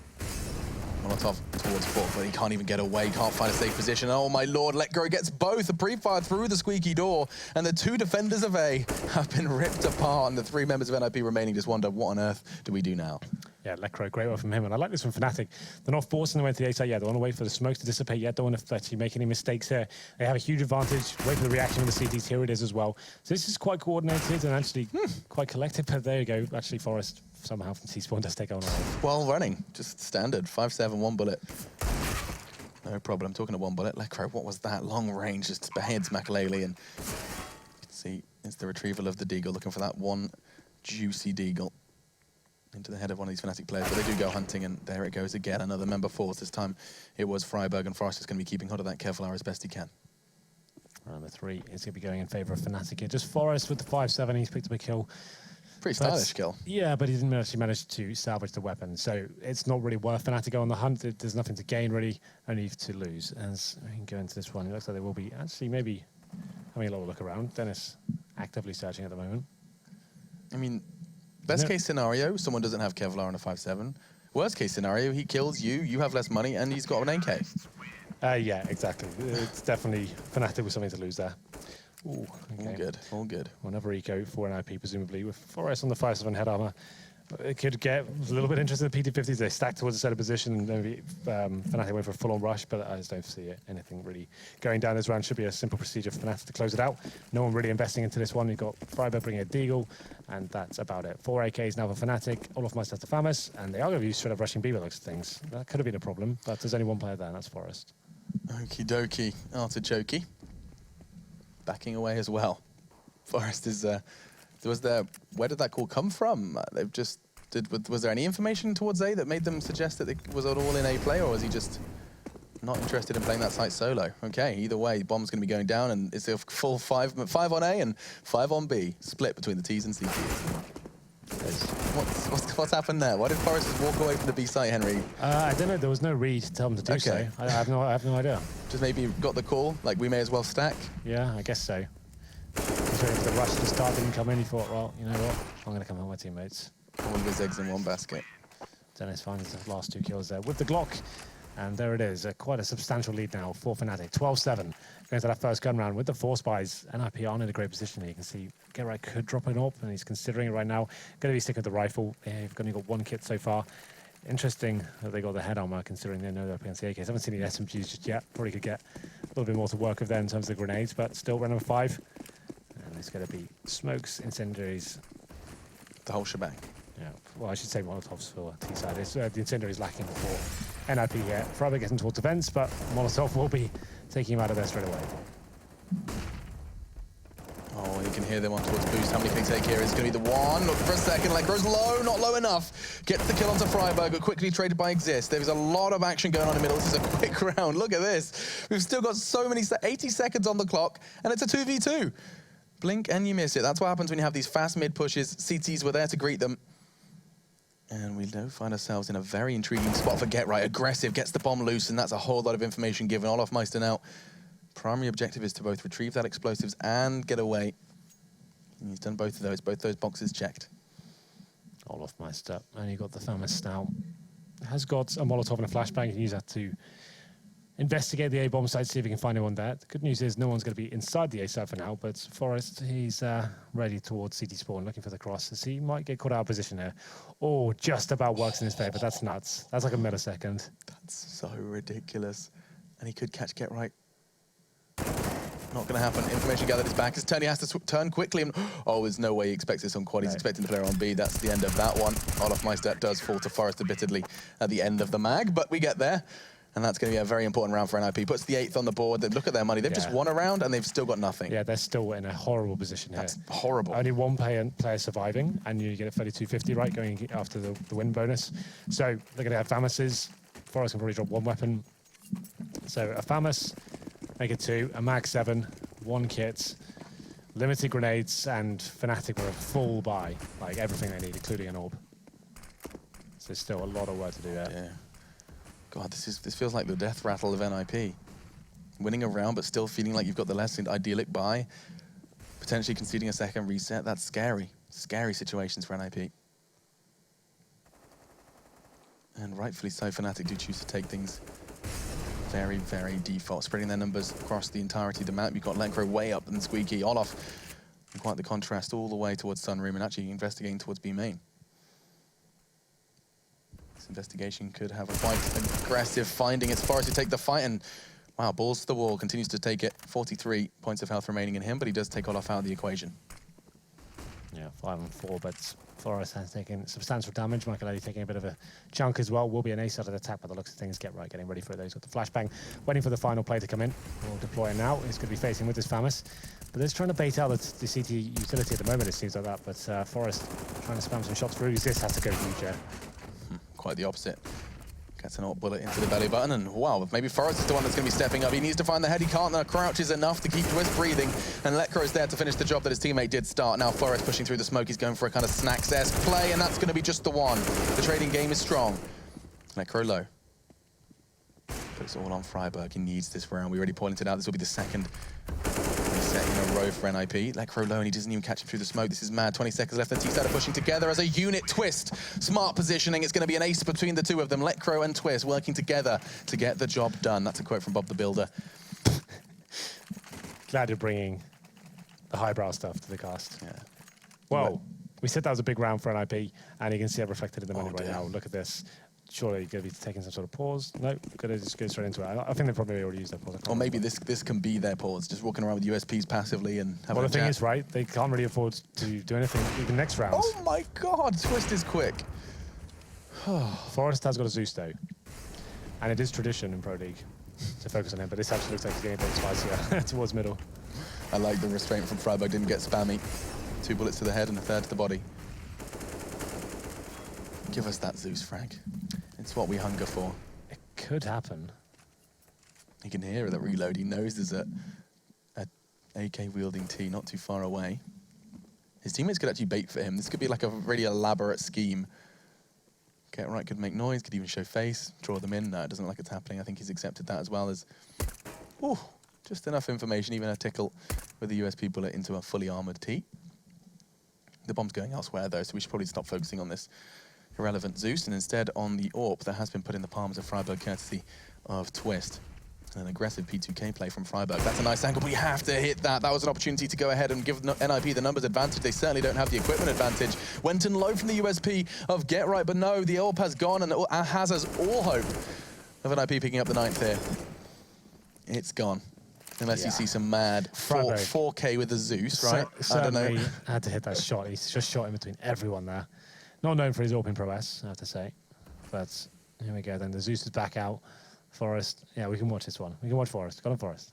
Molotov towards 4, but he can't even get away, can't find a safe position. Oh my lord, Lekro gets both. The pre-fire through the squeaky door, and the 2 defenders of A have been ripped apart, and the 3 members of NiP remaining just wonder, what on earth do we do now? Yeah, Lekro, great work from him, and I like this from Fnatic. They're not forcing them into the A side yet. They want to wait for the smoke to dissipate yet. Don't want to actually make any mistakes here. They have a huge advantage. Wait for the reaction of the CTs. Here it is as well. So this is quite coordinated and actually quite collected, but there you go. Actually, Forest somehow from T-Spawn does take on. Well, running, just standard. 5-7, 1 bullet. No problem. Talking of 1 bullet, Lekro, what was that? Long range, just beheads Makaleli, and you can see it's the retrieval of the Deagle, looking for that 1 juicy Deagle into the head of one of these Fnatic players, but they do go hunting, and there it goes again. Another member force. This time it was Freiberg, and Forrest is going to be keeping hold of that careful hour as best he can. Number 3 is going to be going in favour of Fnatic here. Just Forrest with the 5-7. He's picked up a kill. Pretty stylish kill. Yeah, but he didn't actually manage to salvage the weapon, so it's not really worth Fnatic to go on the hunt. There's nothing to gain, really, only to lose. As we can go into this one, it looks like they will be actually maybe having a little look around. Dennis actively searching at the moment. I mean, best case scenario, someone doesn't have Kevlar on a 5-7. Worst case scenario, he kills you, you have less money, and he's got an AK. Yeah, exactly. It's definitely Fnatic with something to lose there. Ooh, okay. All good, all good. Well, another eco for NiP, presumably, with Forest on the 5-7 head armor. It could get a little bit interesting in the PT50s. They stack towards a set of position, and maybe Fnatic went for a full-on rush, but I just don't see anything really going down this round. Should be a simple procedure for Fnatic to close it out. No one really investing into this one. You've got Freiburg bringing a Deagle, and that's about it. 4 AKs now for Fnatic, Olaf Meister to Famus, and they are going to be straight up rushing B by looks of things. That could have been a problem, but there's only one player there, and that's Forest. Okie dokie, artichoke. Backing away as well. Forest is, where did that call come from? They've just, was there any information towards A that made them suggest that it was an all-in A play, or was he just not interested in playing that site solo? Okay, either way, Bomb's going to be going down, and it's a full 5 on A and 5 on B, split between the T's and CTs. What's happened there? Why did Forest just walk away from the B site, Henry? I don't know. There was no read to tell them to do so. I have no idea. Just maybe got the call, like we may as well stack? Yeah, I guess so. He's waiting for the rush to start, didn't come in. He thought, well, you know what? I'm going to come home with my teammates. All of his eggs in one basket. Dennis finds the last 2 kills there with the Glock. And there it is, quite a substantial lead now for Fnatic. 12-7 going to that first gun round with the 4 spies. NiP aren't in a great position here. You can see GetRight could drop an AWP, and he's considering it right now. Going to be sticking with the rifle. They've only got 1 kit so far. Interesting that they got the head armor, considering they know they're up against the AKs. Haven't seen any SMGs just yet. Probably could get a little bit more to work with there in terms of the grenades, but still round number 5. And it's going to be smokes, incendiaries. The whole shebang. Yeah, well, I should say Molotovs for T-side. The incendiary is lacking for NiP here. Freiburg getting towards defense, but Molotov will be taking him out of there straight away. Oh, you can hear them on towards boost. How many can he take here? It's going to be the one. Look for a second. Lekro's low, not low enough. Gets the kill onto Freiburg, but quickly traded by Exist. There's a lot of action going on in the middle. This is a quick round. Look at this. We've still got so many, 80 seconds on the clock, and it's a 2v2. Blink and you miss it. That's what happens when you have these fast mid pushes. CTs were there to greet them. And we do find ourselves in a very intriguing spot for GetRight. Aggressive, gets the bomb loose, and that's a whole lot of information given. Olaf Meister now. Primary objective is to both retrieve that explosives and get away. And he's done both of those boxes checked. Olaf Meister, only got the Famus now. Has got a Molotov and a flashbang. He can use that to investigate the A-bomb site, see if he can find anyone there. The good news is no one's going to be inside the A site for now, but Forest, he's ready towards CT spawn, looking for the cross, as he might get caught out of position here. Oh, just about works in his favor. That's nuts. That's like a millisecond. That's so ridiculous. And he could catch GetRight. Not going to happen. Information gathered is back. His turn, he has to turn quickly. And, oh, there's no way he expects this on quad. He's expecting the player on B. That's the end of that one. Olaf Meister does fall to Forest admittedly at the end of the mag, but we get there. And that's going to be a very important round for NiP. Puts the 8th on the board. Look at their money. They've just won a round and they've still got nothing. Yeah, they're still in a horrible position here. That's horrible. Only one player surviving, and you get a 3250, right, going after the win bonus. So they're going to have Famuses. Forest can probably drop 1 weapon. So a Famus, make it 2, a mag 7, 1 kit, limited grenades, and Fnatic were a full buy, like everything they need, including an AWP. So there's still a lot of work to do there. Yeah. God, this feels like the death rattle of NiP. Winning a round, but still feeling like you've got the less idyllic buy. Potentially conceding a second reset. That's scary. Scary situations for NiP. And rightfully so, Fnatic do choose to take things very, very default, spreading their numbers across the entirety of the map. You've got Lekro way up and Squeaky. Olaf, quite the contrast all the way towards Sunroom and actually investigating towards B main. This investigation could have a quite aggressive finding. It's Forest to take the fight, and wow, balls to the wall, continues to take it. 43 points of health remaining in him, but he does take Olaf out of the equation. Yeah, 5 and 4, but Forest has taken substantial damage. Michael Eddy taking a bit of a chunk as well. Will be an ace out of the attack by the looks of things. GetRight getting ready for those with the flashbang. Waiting for the final play to come in. We'll deploy it now. He's going to be facing with his Famus. But they're trying to bait out the CT utility at the moment, it seems like that. But Forest trying to spam some shots through. This has to go huge, yeah. Quite the opposite. Gets an alt bullet into the belly button, and wow, maybe Forrest is the one that's going to be stepping up. He needs to find the head. He can't. The crouch is enough to keep Twist breathing, and Letcro's there to finish the job that his teammate did start. Now Forrest pushing through the smoke. He's going for a kind of snacks-esque play, and that's going to be just the one. The trading game is strong. Letcro low. Puts it all on Freiburg. He needs this round. We already pointed out this will be the second set in a row for NiP. Letcro low, and he doesn't even catch him through the smoke. This is mad. 20 seconds left. The T-Side are pushing together as a unit. Twist. Smart positioning. It's going to be an ace between the two of them. Letcro and Twist working together to get the job done. That's a quote from Bob the Builder. Glad you're bringing the highbrow stuff to the cast. Yeah. Well, we said that was a big round for NiP, and you can see it reflected in the money right dear. now. Look at this. Surely going to be taking some sort of pause. No, going to just go straight into it. I think they probably already used their pause. Or maybe this can be their pause, just walking around with USPs passively and having Well, a the thing chat. is, right, they can't really afford to do anything even next round. Oh my god, Twist is quick. Forrest has got a Zeus, though. And it is tradition in Pro League to focus on him, but this actually looks like he's getting a bit spicier towards middle. I like the restraint from Freiburg, didn't get spammy. 2 bullets to the head and a third to the body. Give us that Zeus frag. It's what we hunger for. It could happen. He can hear that reload. He knows there's a AK-wielding T not too far away. His teammates could actually bait for him. This could be like a really elaborate scheme. Get right could make noise, could even show face, draw them in. No, it doesn't look like it's happening. I think he's accepted that as well as... Ooh, just enough information, even a tickle with a USP bullet into a fully armored T. The bomb's going elsewhere though, so we should probably stop focusing on this irrelevant Zeus, and instead on the AWP that has been put in the palms of Freiburg courtesy of Twist. An aggressive P2K play from Freiburg. That's a nice angle. We have to hit that. That was an opportunity to go ahead and give NiP the numbers advantage. They certainly don't have the equipment advantage. Went in low from the USP of Get Right, but no, the AWP has gone and has us all hope of NiP picking up the 9th here. It's gone. Unless you see some mad 4K with the Zeus, right? I don't know. Had to hit that shot. He's just shot in between everyone there. Not known for his AWPing prowess, I have to say. But here we go then. The Zeus is back out. Forrest. Yeah, we can watch this one. We can watch Forrest. Got on Forrest.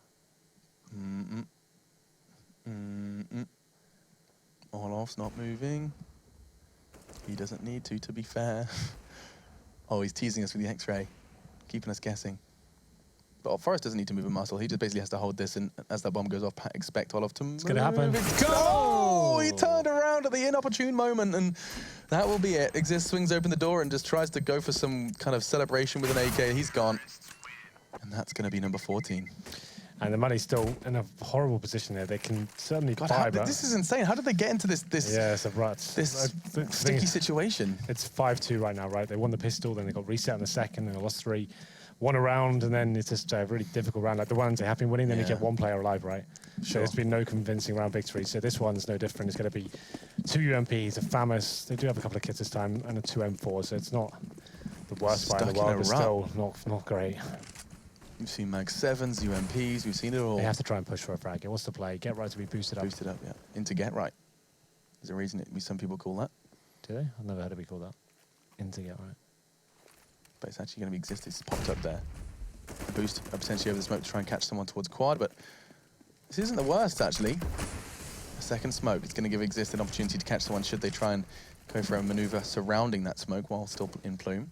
Olaf's not moving. He doesn't need to be fair. Oh, he's teasing us with the X-ray. Keeping us guessing. But Forrest doesn't need to move a muscle. He just basically has to hold this, and as that bomb goes off, expect Olaf to move. It's going to happen. Go! Oh, he turned around at the inopportune moment, and that will be it. Exist swings open the door and just tries to go for some kind of celebration with an AK. He's gone. And that's going to be number 14. And the money's still in a horrible position there. They can certainly buy, but... This is insane. How did they get into this yeah, it's a rut. This sticky situation? It's 5-2 right now, right? They won the pistol, then they got reset in the second, and they lost 3. Won a round, and then it's just a really difficult round. Like the ones they have been winning, then you get one player alive, right? Sure. So there's been no convincing round victory. So this one's no different. It's going to be 2 UMPs, a FAMAS. They do have a couple of kits this time, and a 2 M4. So it's not the worst fight in the world, but still not great. We've seen Mag 7s, UMPs, we've seen it all. They have to try and push for a frag. It wants to play. Get Right to be boosted up. Boosted up, yeah. Into Get Right. There's a reason some people call that. Do they? I've never heard it be called that. Into Get Right. But it's actually going to be exist. It's popped up there. A boost potentially over the smoke to try and catch someone towards quad, but this isn't the worst, actually. A second smoke. It's going to give Exist an opportunity to catch someone should they try and go for a maneuver surrounding that smoke while still in plume.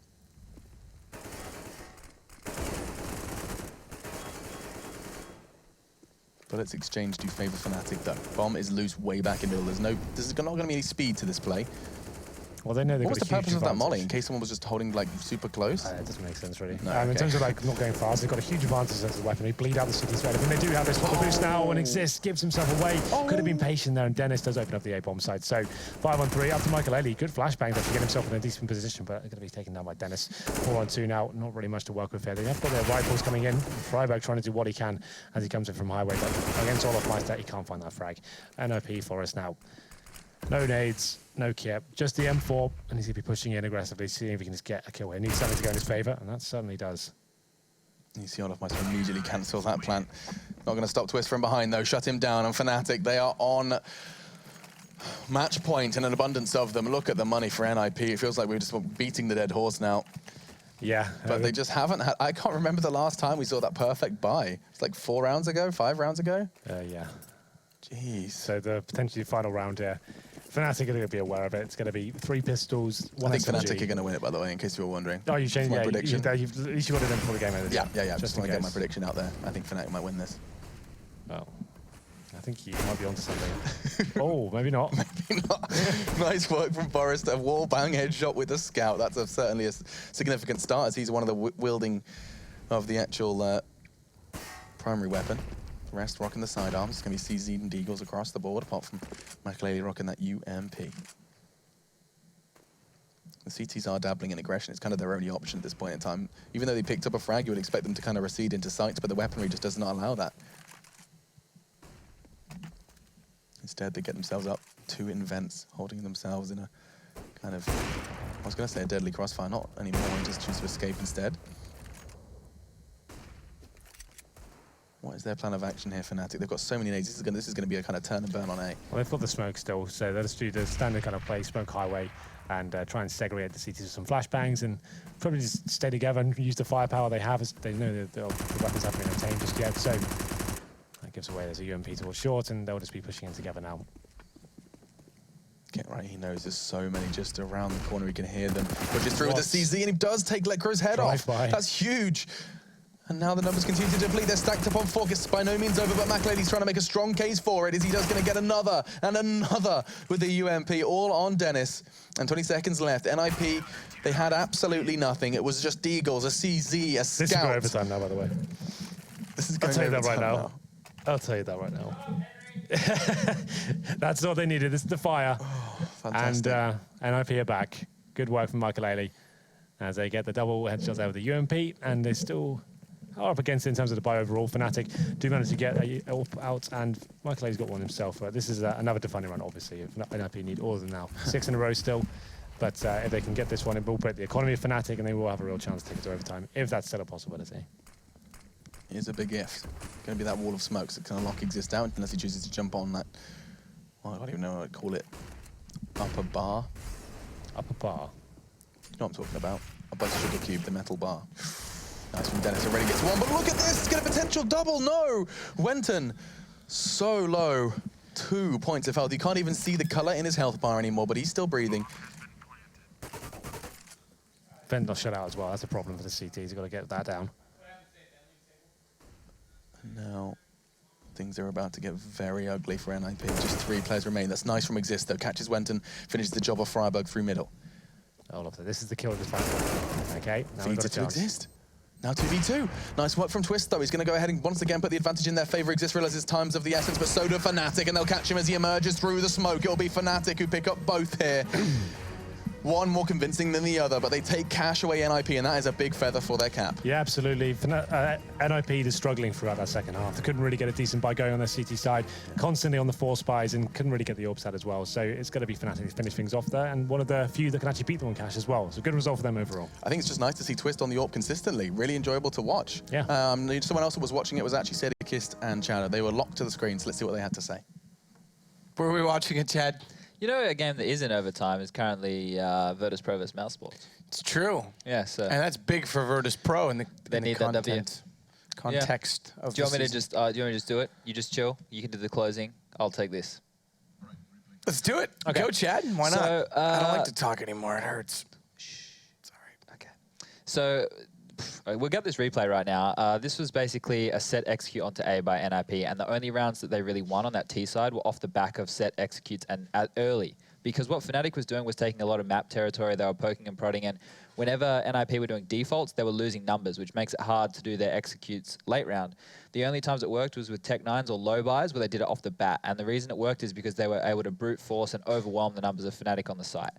Bullets exchanged do favor Fnatic, though. Bomb is loose way back in middle. There's not going to be any speed to this play. Well, they know they've What was got the a huge purpose of that advantage. molly? In case someone was just holding like super close? It doesn't make sense, really. No, In terms of like not going fast, they've got a huge advantage as a weapon. They bleed out the city threat. I think they do have this for the boost now, and Exist gives himself away. Could have been patient there, and Dennis does open up the A-bomb side. So 5-on-3 up to Michael Ellie. Good flashbang to get himself in a decent position, but going to be taken down by Dennis. 4-on-2 now. Not really much to work with here. They have got their rifles coming in. Freiburg trying to do what he can as he comes in from highway, but against Olaf Matchday, he can't find that frag. NiP for us now. No nades, no kit, just the M4, and he's going to be pushing in aggressively, seeing if he can just get a kill here. Needs something to go in his favour, and that certainly does. You see Olaf might immediately cancel that plan. Not going to stop Twist from behind, though. Shut him down. And Fnatic, they are on match point and an abundance of them. Look at the money for NiP. It feels like we're just beating the dead horse now. Yeah. But they just haven't had... I can't remember the last time we saw that perfect buy. It's like 4 rounds ago, 5 rounds ago? Yeah. Jeez. So the potentially final round here. Fnatic are going to be aware of it. It's going to be 3 pistols, 1 I think SMG. Fnatic are going to win it, by the way, in case you were wondering. Oh, you changed my my prediction. You've at least you got it in before the game ended. Yeah. Just want to get my case. prediction out there. I think Fnatic might win this. Oh, I think you might be onto something. Oh, maybe not. Maybe not. Nice work from Forrest. A wall bang headshot with the scout. That's certainly a significant start, as he's one of the wielding of the actual primary weapon. The rest rocking the sidearms. It's going to be CZ and Deagles across the board, apart from McLeody rocking that UMP. The CTs are dabbling in aggression. It's kind of their only option at this point in time. Even though they picked up a frag, you would expect them to kind of recede into sights, but the weaponry just does not allow that. Instead, they get themselves up 2 invents, holding themselves in a kind of, I was going to say a deadly crossfire, not anymore, and just choose to escape instead. What is their plan of action here, Fnatic? They've got so many nades. This is going to be a kind of turn and burn on A. Well, they've got the smoke still, so they'll just do the standard kind of play, smoke highway, and try and segregate the CTs with some flashbangs, and probably just stay together and use the firepower they have. As they know that the weapons haven't been obtained just yet, so that gives away there's a UMP towards short, and they'll just be pushing in together now. Get right, he knows there's so many just around the corner. He can hear them. Pushes through with the CZ, and he does take Lekro's head off. That's huge. And now the numbers continue to deplete. They're stacked up on 4. It's by no means over, but McLeady's trying to make a strong case for it. Is he just going to get another and another with the UMP, all on Dennis. And 20 seconds left. NiP, they had absolutely nothing. It was just Deagles, a CZ, a scout. This is going overtime now, by the way. This is going I'll tell you that right overtime now. I'll tell you that right now. That's all they needed. This is the fire. Oh, fantastic. And NiP are back. Good work from Michael as they get the double headshots out of the UMP, and they still are up against it in terms of the buy overall. Fnatic do manage to get out, and Michael got one himself. But this is another defining run, obviously. If NiP need all of them now. 6 in a row still. But if they can get this one, it will break the economy of Fnatic, and they will have a real chance to take it to overtime, if that's still a possibility. Here's a big if. Going to be that wall of smokes that can unlock exist out unless he chooses to jump on that. Well, I don't even know what I'd call it. Upper bar. Upper bar. You know what I'm talking about. Above Sugar Cube, the metal bar. Nice from Dennis, already gets one, but look at this! It's got a potential double, no! Wenton, so low. 2 points of health. You can't even see the color in his health bar anymore, but he's still breathing. Vent not shut out as well. That's a problem for the CT. He's got to get that down. Now, things are about to get very ugly for NiP. Just 3 players remain. That's nice from Exist, though. Catches Wenton, finishes the job of Freiburg through middle. Oh, look, this is the kill of the fight. Okay, now we've got a to chance. Exist. Now 2v2. Nice work from Twist, though. He's going to go ahead and once again put the advantage in their favor. Exist realizes time's of the essence, but so do Fnatic, and they'll catch him as he emerges through the smoke. It'll be Fnatic who pick up both here. One more convincing than the other, but they take cash away NiP, and that is a big feather for their cap. Yeah, absolutely. NiP is struggling throughout that second half. They couldn't really get a decent buy going on their CT side, constantly on the 4 spies, and couldn't really get the AWP side as well. So it's going to be Fnatic to finish things off there, and one of the few that can actually beat them on cash as well. So good result for them overall. I think it's just nice to see Twist on the AWP consistently. Really enjoyable to watch. Yeah. Someone else who was watching it was actually Sadie Kist and Chowder. They were locked to the screen, so let's see what they had to say. Were we watching it, Chad? You know, a game that is in overtime is currently Virtus Pro vs Mouse Sports. It's true. Yeah, so. And that's big for Virtus Pro in the, They need that W. context of Do you want me to season. just do you want me to just do it? You just chill. You can do the closing. I'll take this. Let's do it. Okay. Go, Chad. Why not? So, I don't like to talk anymore. It hurts. Sorry. Okay. So we'll get this replay right now. This was basically a set execute onto A by NiP, and the only rounds that they really won on that T side were off the back of set executes and early. Because what Fnatic was doing was taking a lot of map territory, they were poking and prodding, and whenever NiP were doing defaults, they were losing numbers, which makes it hard to do their executes late round. The only times it worked was with Tech 9s or low buys, where they did it off the bat, and the reason it worked is because they were able to brute force and overwhelm the numbers of Fnatic on the site.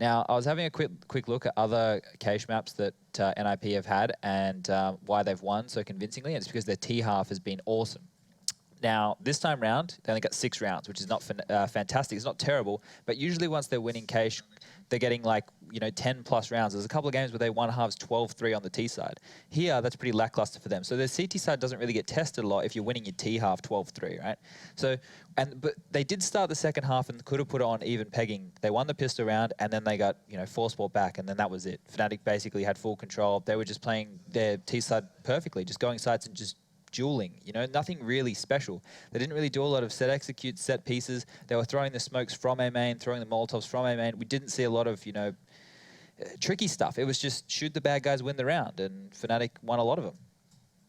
Now, I was having a quick look at other cache maps that NiP have had and why they've won so convincingly, and it's because their T-half has been awesome. Now, this time round, they only got 6 rounds, which is not fantastic. It's not terrible, but usually once they're winning cache, they're getting like, 10+ rounds. There's a couple of games where they won halves 12-3 on the T side. Here, that's pretty lackluster for them. So their CT side doesn't really get tested a lot if you're winning your T half 12-3, right? So, but they did start the second half and could have put it on even pegging. They won the pistol round, and then they got, force ball back, and then that was it. Fnatic basically had full control. They were just playing their T side perfectly, just going sides and just dueling, you know, nothing really special. They didn't really do a lot of set execute, set pieces. They were throwing the smokes from A main, throwing the Molotovs from A main. We didn't see a lot of, you know, tricky stuff. It was just shoot the bad guys, win the round, and Fnatic won a lot of them.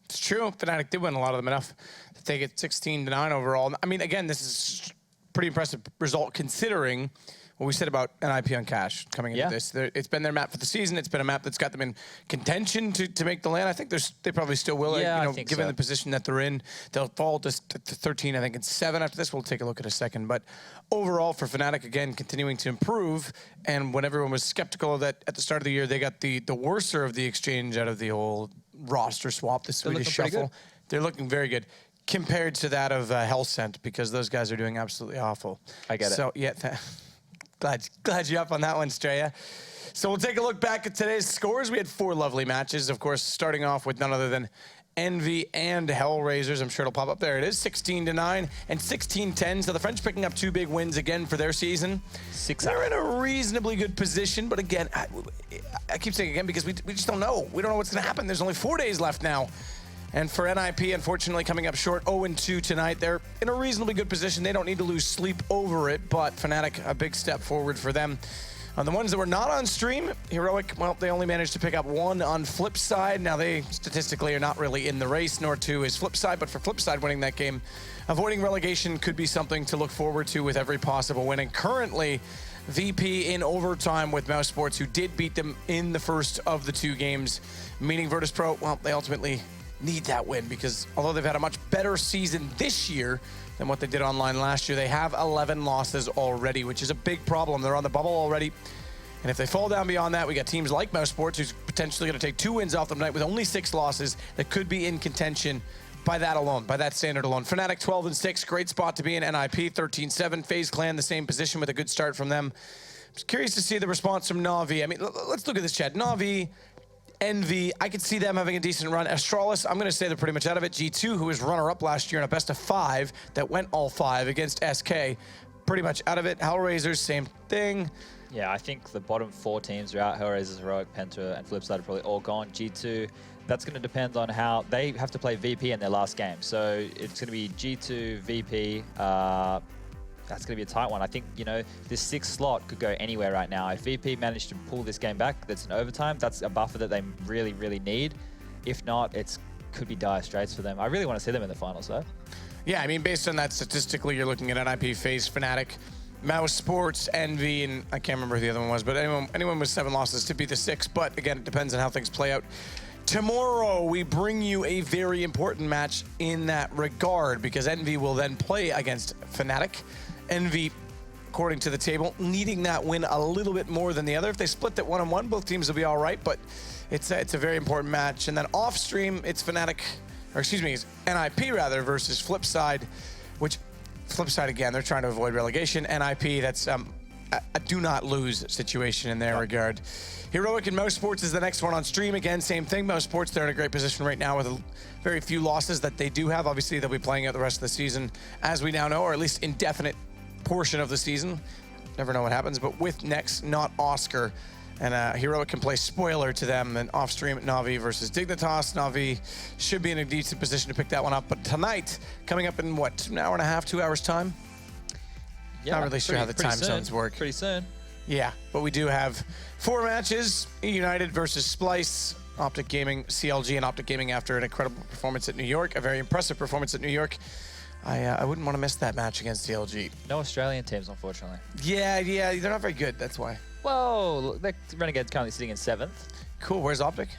It's true. Fnatic did win a lot of them enough to take it 16-9 overall. I mean, again, this is a pretty impressive result considering what we said about NiP on Cash coming into this. It's been their map for the season. It's been a map that's got them in contention to make the LAN. I think they probably still will. Yeah, you know, I think given so. the position that they're in, they'll fall to 13, I think, and 7 after this. We'll take a look at a second. But overall, for Fnatic, again, continuing to improve. And when everyone was skeptical of that at the start of the year, they got the worser of the exchange out of the whole roster swap, the Swedish shuffle. They're looking very good compared to that of Hellsent, because those guys are doing absolutely awful. I get it. So, yeah. Glad you're up on that one, Straya. So we'll take a look back at today's scores. We had 4 lovely matches, of course, starting off with none other than Envy and Hellraisers. I'm sure it'll pop up. There it is, 16-9 and 16-10. So the French picking up 2 big wins again for their season. They're in a reasonably good position, but again, I keep saying again because we just don't know. We don't know what's going to happen. There's only 4 days left now. And for NiP, unfortunately, coming up short 0-2 tonight. They're in a reasonably good position. They don't need to lose sleep over it, but Fnatic, a big step forward for them. On the ones that were not on stream, Heroic, well, they only managed to pick up 1 on Flipside. Now, they statistically are not really in the race, nor 2 is Flipside, but for Flipside winning that game, avoiding relegation could be something to look forward to with every possible win. And currently, VP in overtime with Mouse Sports, who did beat them in the first of the 2 games, meaning Virtus Pro, well, they ultimately need that win because although they've had a much better season this year than what they did online last year, they have 11 losses already, which is a big problem. They're on the bubble already. And if they fall down beyond that, we got teams like Mouse Sports who's potentially going to take 2 wins off them tonight with only 6 losses that could be in contention by that alone, by that standard alone. Fnatic 12-6, great spot to be in. NiP 13-7, FaZe Clan the same position with a good start from them. I was curious to see the response from Na'Vi. I mean, let's look at this, Chad. Na'Vi, Envy, I could see them having a decent run. Astralis, I'm going to say they're pretty much out of it. G2, who was runner-up last year in a best-of-5 that went all 5 against SK, pretty much out of it. Hellraisers, same thing. Yeah, I think the bottom 4 teams are out. Hellraisers, Heroic, Penta, and Flipside are probably all gone. G2, that's going to depend on how they have to play VP in their last game. So it's going to be G2, VP. That's going to be a tight one. I think, you know, this 6th slot could go anywhere right now. If VP managed to pull this game back, that's an overtime. That's a buffer that they really, really need. If not, it could be dire straits for them. I really want to see them in the finals, though. Yeah, I mean, based on that, statistically, you're looking at NiP, FaZe, Fnatic, Mouse Sports, Envy, and I can't remember who the other one was, but anyone with 7 losses to be the 6th. But again, it depends on how things play out. Tomorrow, we bring you a very important match in that regard because Envy will then play against Fnatic. Envy, according to the table, needing that win a little bit more than the other. If they split that 1-1, both teams will be all right, but it's a very important match. And then off stream, it's Fnatic, or excuse me, it's NiP rather, versus Flipside, which Flipside, again, they're trying to avoid relegation. NiP, that's a do not lose situation in their regard. Heroic and Mouse Sports is the next one on stream. Again, same thing. Mouse Sports, they're in a great position right now with very few losses that they do have. Obviously, they'll be playing out the rest of the season, as we now know, or at least indefinite portion of the season. Never know what happens, but with next, not Oscar. And Heroic can play spoiler to them. And off stream, Na'Vi versus Dignitas. Na'Vi should be in a decent position to pick that one up. But tonight, coming up in what, an hour and a half, 2 hours time? Yeah, not really sure how the time zones work. Pretty soon. Yeah, but we do have 4 matches. United versus Splice, Optic Gaming, CLG, and Optic Gaming after an incredible performance at New York, a very impressive performance at New York. I wouldn't want to miss that match against CLG. No Australian teams, unfortunately. Yeah, they're not very good, that's why. Well, Renegade's currently sitting in 7th. Cool, where's Optic?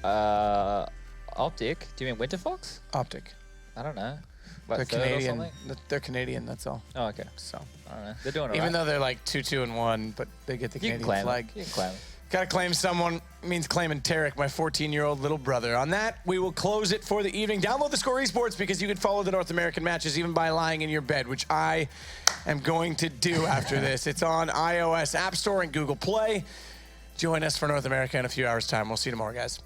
Optic? Do you mean Winterfox? Optic. I don't know. They're Like Canadian. They're Canadian, that's all. Oh, okay. So I don't know. They're doing all right. even though they're like 2-2-1, but they get the Canadian flag. You can claim it. Gotta claim someone means claiming Tarek, my 14-year-old little brother. On that, we will close it for the evening. Download the Score Esports because you can follow the North American matches even by lying in your bed, which I am going to do after this. It's on iOS App Store and Google Play. Join us for North America in a few hours' time. We'll see you tomorrow, guys.